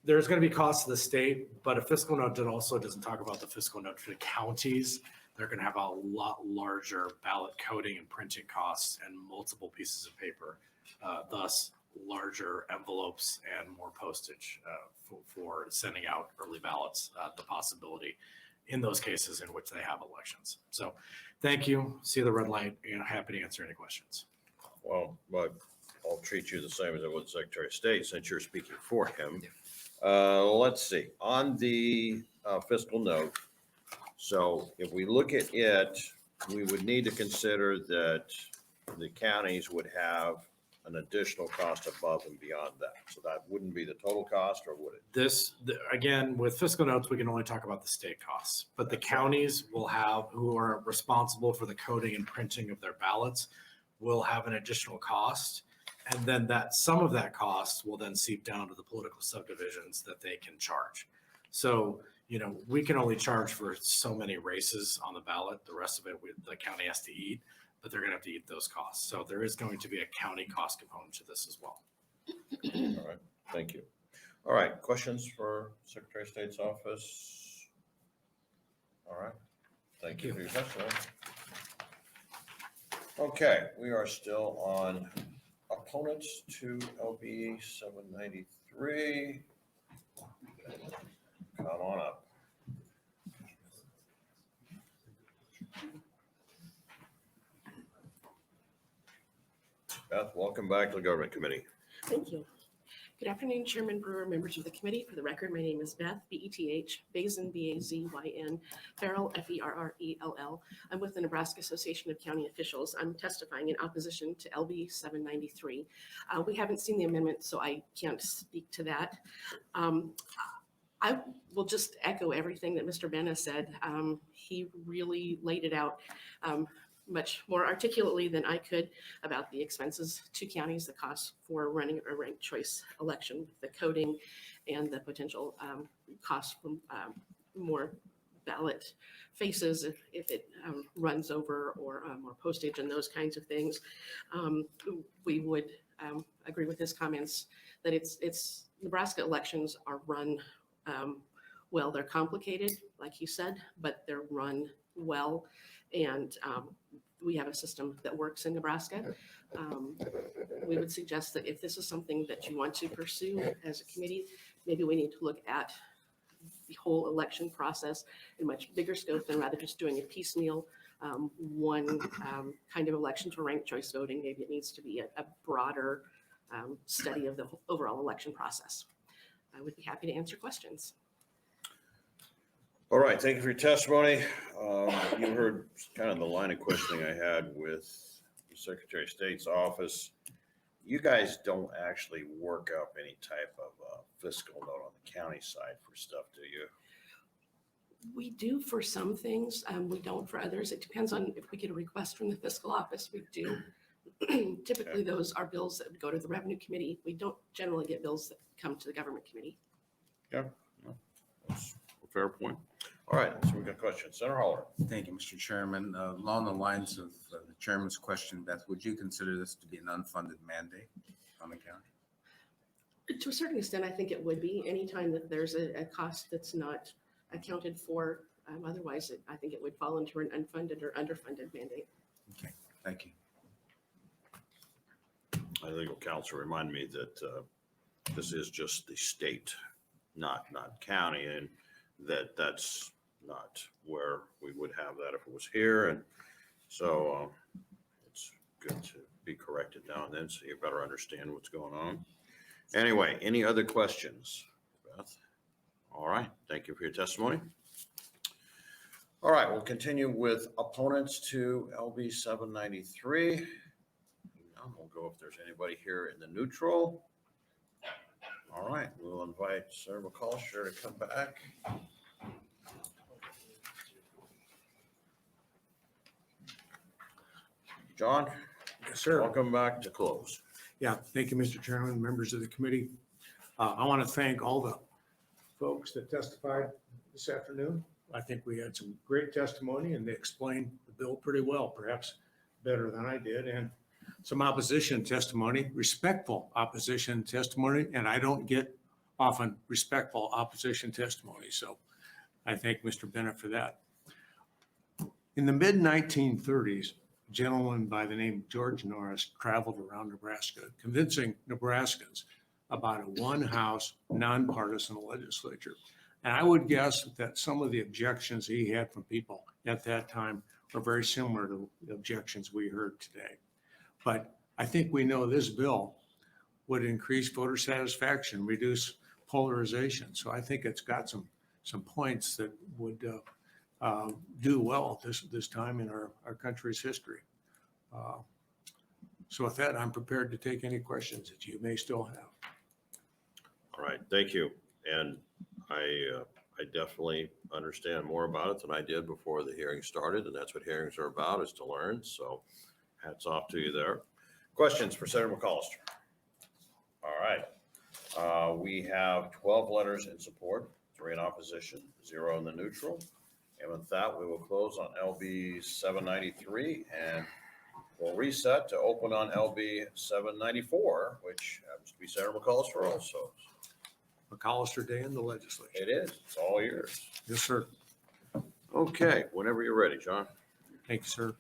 there's going to be costs to the state, but a fiscal note also doesn't talk about the fiscal note for the counties they're going to have a lot larger ballot coding and printing costs and multiple pieces of paper, thus larger envelopes and more postage for sending out early ballots, the possibility in those cases in which they have elections. So thank you. See the red light, happy to answer any questions. Well, but I'll treat you the same as I would Secretary of State since you're speaking for him. Let's see, on the fiscal note, so if we look at it, we would need to consider that the counties would have an additional cost above and beyond that. So that wouldn't be the total cost, or would it? Again, with fiscal notes, we can only talk about the state costs, but the counties will have, who are responsible for the coding and printing of their ballots, will have an additional cost. And then some of that cost will then seep down to the political subdivisions that they can charge. So, we can only charge for so many races on the ballot. The rest of it, the county has to eat, but they're going to have to eat those costs. So there is going to be a county cost component to this as well. All right, thank you. All right, questions for Secretary of State's office? All right, thank you for your testimony. Okay, we are still on opponents to LB 793. Come on up. Beth, welcome back to the Government Committee. Thank you. Good afternoon, Chairman Brewer, members of the committee. For the record, my name is Beth, B-E-T-H, Bazin, B-A-Z-Y-N, Farrell, F-E-R-R-E-L-L. I'm with the Nebraska Association of County Officials. I'm testifying in opposition to LB 793. We haven't seen the amendment, so I can't speak to that. I will just echo everything that Mr. Benna said. He really laid it out much more articulately than I could about the expenses to counties, the cost for running a ranked choice election, the coding, and the potential cost from more ballot faces if it runs over, or more postage and those kinds of things. We would agree with his comments that it's Nebraska elections are run well. They're complicated, like he said, but they're run well. And we have a system that works in Nebraska. We would suggest that if this is something that you want to pursue as a committee, maybe we need to look at the whole election process in much bigger scope than rather just doing a piecemeal one kind of election for ranked choice voting. Maybe it needs to be a broader study of the overall election process. I would be happy to answer questions. All right, thank you for your testimony. You heard kind of the line of questioning I had with the Secretary of State's office. You guys don't actually work up any type of fiscal note on the county side for stuff, do you? We do for some things. We don't for others. It depends on if we get a request from the fiscal office. We do. Typically, those are bills that would go to the Revenue Committee. We don't generally get bills that come to the Government Committee. Yeah, that's a fair point. All right, so we've got questions. Senator Holler. Thank you, Mr. Chairman. Along the lines of the chairman's question, Beth, would you consider this to be an unfunded mandate on the county? To a certain extent, I think it would be. Anytime that there's a cost that's not accounted for, otherwise, I think it would fall into an unfunded or underfunded mandate. Okay, thank you. I think legal counsel reminded me that this is just the state, not county, and that's not where we would have that if it was here. And so it's good to be corrected now and then so you better understand what's going on. Anyway, any other questions, Beth? All right, thank you for your testimony. All right, we'll continue with opponents to LB 793. We'll go if there's anybody here in the neutral. All right, we'll invite Senator McCallster to come back. John? Yes, sir. Welcome back to close. Yeah, thank you, Mr. Chairman, members of the committee. I want to thank all the folks that testified this afternoon. I think we had some great testimony and they explained the bill pretty well, perhaps better than I did. And some opposition testimony, respectful opposition testimony, and I don't get often respectful opposition testimony. So I thank Mr. Bennett for that. In the mid-1930s, a gentleman by the name of George Norris traveled around Nebraska, convincing Nebraskans about a one-house, nonpartisan legislature. And I would guess that some of the objections he had from people at that time are very similar to the objections we heard today. But I think we know this bill would increase voter satisfaction, reduce polarization. So I think it's got some points that would do well at this time in our country's history. So with that, I'm prepared to take any questions that you may still have. All right, thank you. And I definitely understand more about it than I did before the hearing started, and that's what hearings are about, is to learn. So hats off to you there. Questions for Senator McAllister? All right. We have 12 letters in support, 3 in opposition, 0 in the neutral. And with that, we will close on LB 793 and we'll reset to open on LB 794, which happens to be Senator McAllister also. McAllister Day in the legislature. It is. It's all yours. Yes, sir. Okay, whenever you're ready, John. Thank you, sir.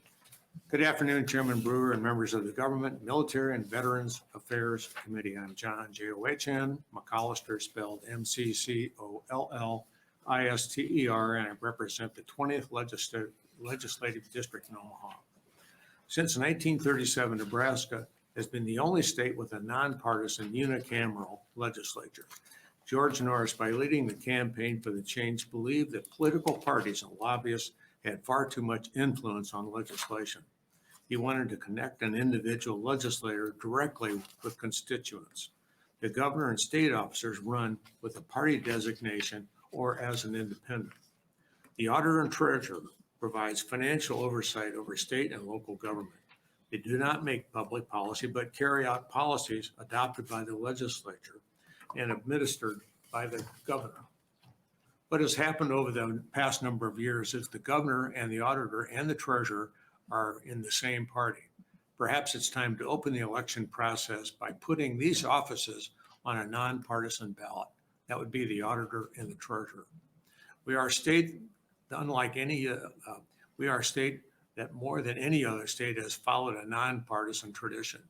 Good afternoon, Chairman Brewer and members of the Government, Military, and Veterans Affairs Committee. I'm John J-O-H-N, McAllister spelled M-C-C-O-L-L-I-S-T-E-R, and I represent the 20th Legislative District in Omaha. Since 1937, Nebraska has been the only state with a nonpartisan unicameral legislature. George Norris, by leading the campaign for the change, believed that political parties and lobbyists had far too much influence on legislation. He wanted to connect an individual legislator directly with constituents. The governor and state officers run with a party designation or as an independent. The auditor and treasurer provides financial oversight over state and local government. They do not make public policy, but carry out policies adopted by the legislature and administered by the governor. What has happened over the past number of years is the governor and the auditor and the treasurer are in the same party. Perhaps it's time to open the election process by putting these offices on a nonpartisan ballot. That would be the auditor and the treasurer. We are a state, unlike any, we are a state that more than any other state has followed a nonpartisan tradition.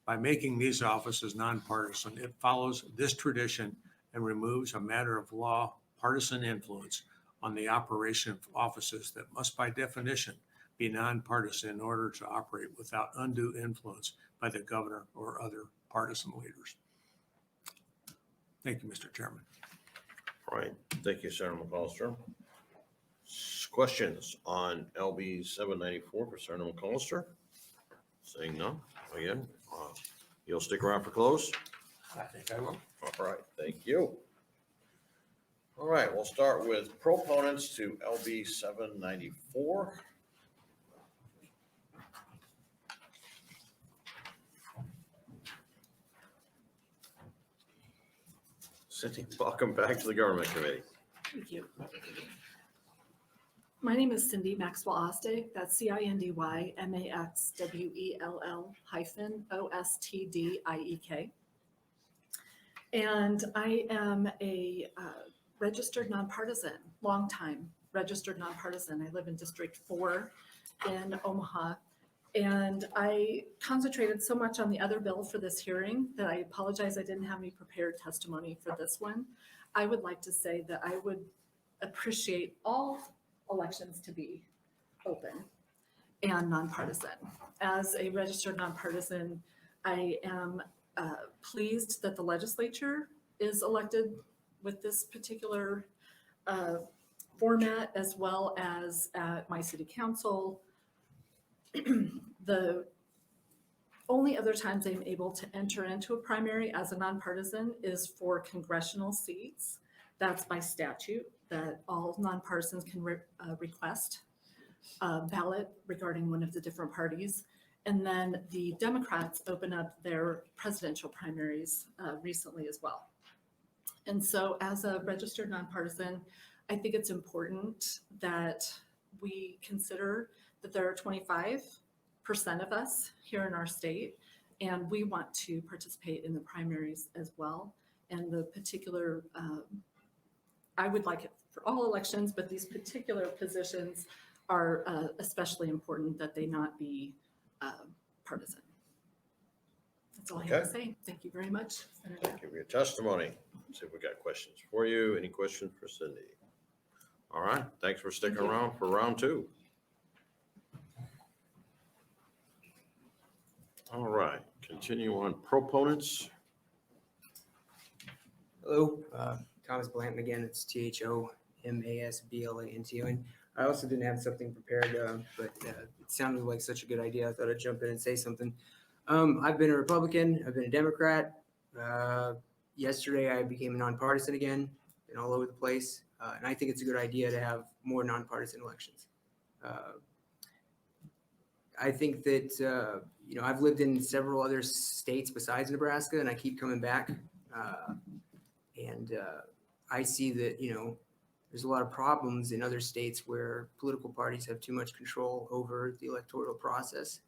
By making these offices nonpartisan, it follows this tradition and removes a matter of law partisan influence on the operation of offices that must by definition be nonpartisan in order to operate without undue influence by the governor or other partisan leaders. Thank you, Mr. Chairman. All right, thank you, Senator McAllister. Questions on LB 794 for Senator McAllister? Saying none, again, you'll stick around for close? I think I will. All right, thank you. All right, we'll start with proponents to LB 794. Cindy, welcome back to the Government Committee. Thank you. My name is Cindy Maxwell Oste. That's CINDY-MAXWELL-OSTDIEK. And I am a registered nonpartisan, longtime registered nonpartisan. I live in District 4 in Omaha. And I concentrated so much on the other bill for this hearing that I apologize I didn't have any prepared testimony for this one. I would like to say that I would appreciate all elections to be open and nonpartisan. As a registered nonpartisan, I am pleased that the legislature is elected with this particular format, as well as at my city council. The only other times I'm able to enter into a primary as a nonpartisan is for congressional seats. That's by statute, that all nonpartisans can request a ballot regarding one of the different parties. And then the Democrats open up their presidential primaries recently as well. And so as a registered nonpartisan, I think it's important that we consider that there are 25% of us here in our state, and we want to participate in the primaries as well. And the particular, I would like it for all elections, but these particular positions are especially important that they not be partisan. That's all I have to say. Thank you very much. Thank you for your testimony. Let's see if we got questions for you. Any questions for Cindy? All right, thanks for sticking Thank you. around for round two. All right, continue on proponents. Hello, Thomas Blanton again. It's THOMASBLANTO. And I also didn't have something prepared, but it sounded like such a good idea. I thought I'd jump in and say something. I've been a Republican. I've been a Democrat. Yesterday, I became a nonpartisan again, been all over the place. And I think it's a good idea to have more nonpartisan elections. I think that, I've lived in several other states besides Nebraska, and I keep coming back. I see that, there's a lot of problems in other states where political parties have too much control over the electoral process.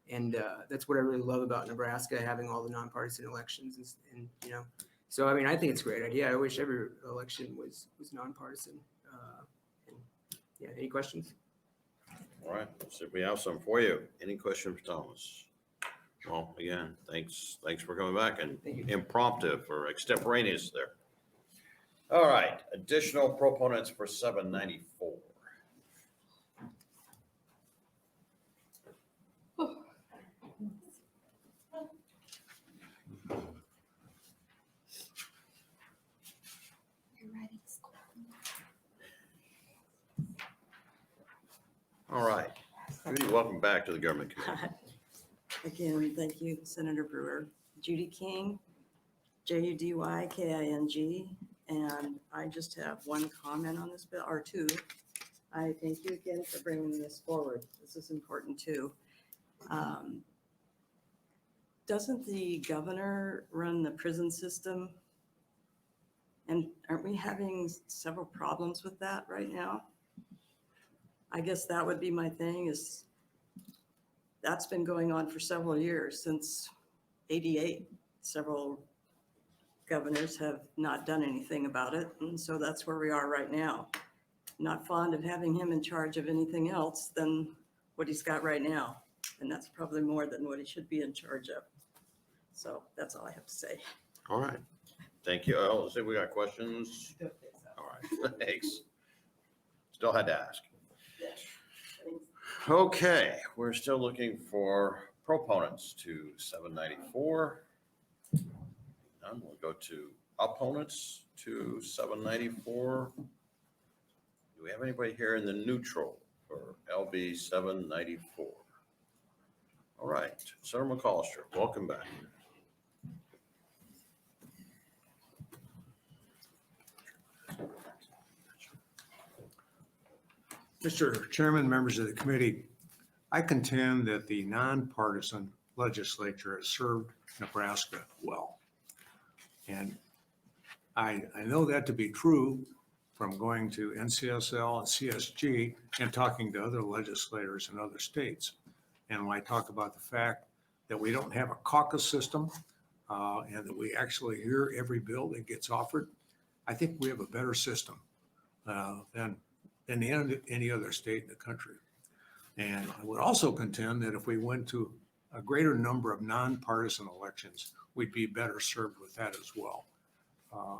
And that's what I really love about Nebraska, having all the nonpartisan elections. So, I think it's a great idea. I wish every election was nonpartisan. Any questions? All right, let's see if we have some for you. Any questions for Thomas? Well, again, thanks for coming back and impromptu for extemporaneous there. All right, additional proponents for 794. All right, Judy, welcome back to the Government Committee. Again, thank you, Senator Brewer. Judy King, JUDYKING, and I just have one comment on this bill, or two. I thank you again for bringing this forward. This is important too. Doesn't the governor run the prison system? And aren't we having several problems with that right now? I guess that would be my thing, is that's been going on for several years, since '88. Several governors have not done anything about it, and so that's where we are right now. Not fond of having him in charge of anything else than what he's got right now, and that's probably more than what he should be in charge of. So that's all I have to say. All right, thank you. Oh, let's see if we got questions. All right, thanks. Still had to ask. Okay, we're still looking for proponents to 794. None. We'll go to opponents to 794. Do we have anybody here in the neutral for LB 794? All right, Senator McCollister, welcome back. Mr. Chairman, members of the committee, I contend that the nonpartisan legislature has served Nebraska well. And I know that to be true from going to NCSL and CSG and talking to other legislators in other states. And when I talk about the fact that we don't have a caucus system and that we actually hear every bill that gets offered, I think we have a better system than any other state in the country. And I would also contend that if we went to a greater number of nonpartisan elections, we'd be better served with that as well.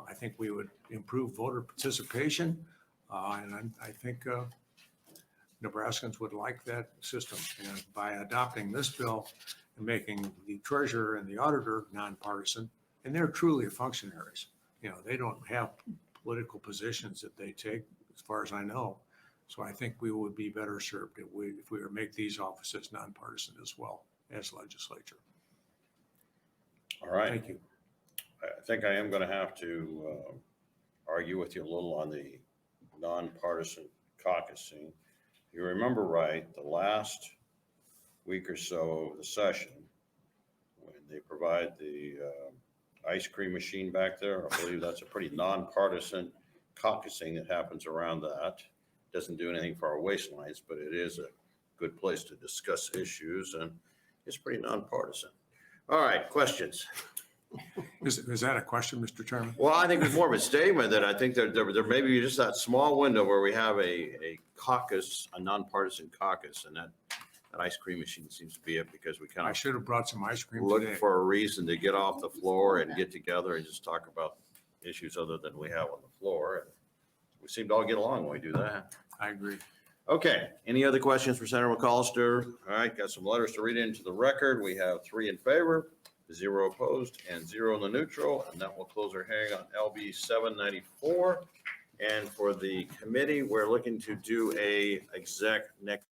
I think we would improve voter participation, and I think Nebraskans would like that system. And by adopting this bill and making the treasurer and the auditor nonpartisan, and they're truly functionaries, they don't have political positions that they take, as far as I know. So I think we would be better served if we were to make these offices nonpartisan as well as legislature. All right. Thank you. I think I am going to have to argue with you a little on the nonpartisan caucusing. If you remember right, the last week or so of the session, when they provide the ice cream machine back there, I believe that's a pretty nonpartisan caucusing that happens around that. Doesn't do anything for our waistlines, but it is a good place to discuss issues, and it's pretty nonpartisan. All right, questions? Is that a question, Mr. Chairman? Well, I think it's more of a statement that I think there may be just that small window where we have a caucus, a nonpartisan caucus, and that ice cream machine seems to be it because we kind I of should have brought some ice cream look today. for a reason to get off the floor and get together and just talk about issues other than we have on the floor. And we seem to all get along when we do that. I agree. Okay, any other questions for Senator McCollister? All right, got some letters to read into the record. We have 3 in favor, 0 opposed, and 0 in the neutral, and that will close our hearing on LB 794. And for the committee, we're looking to do a exec next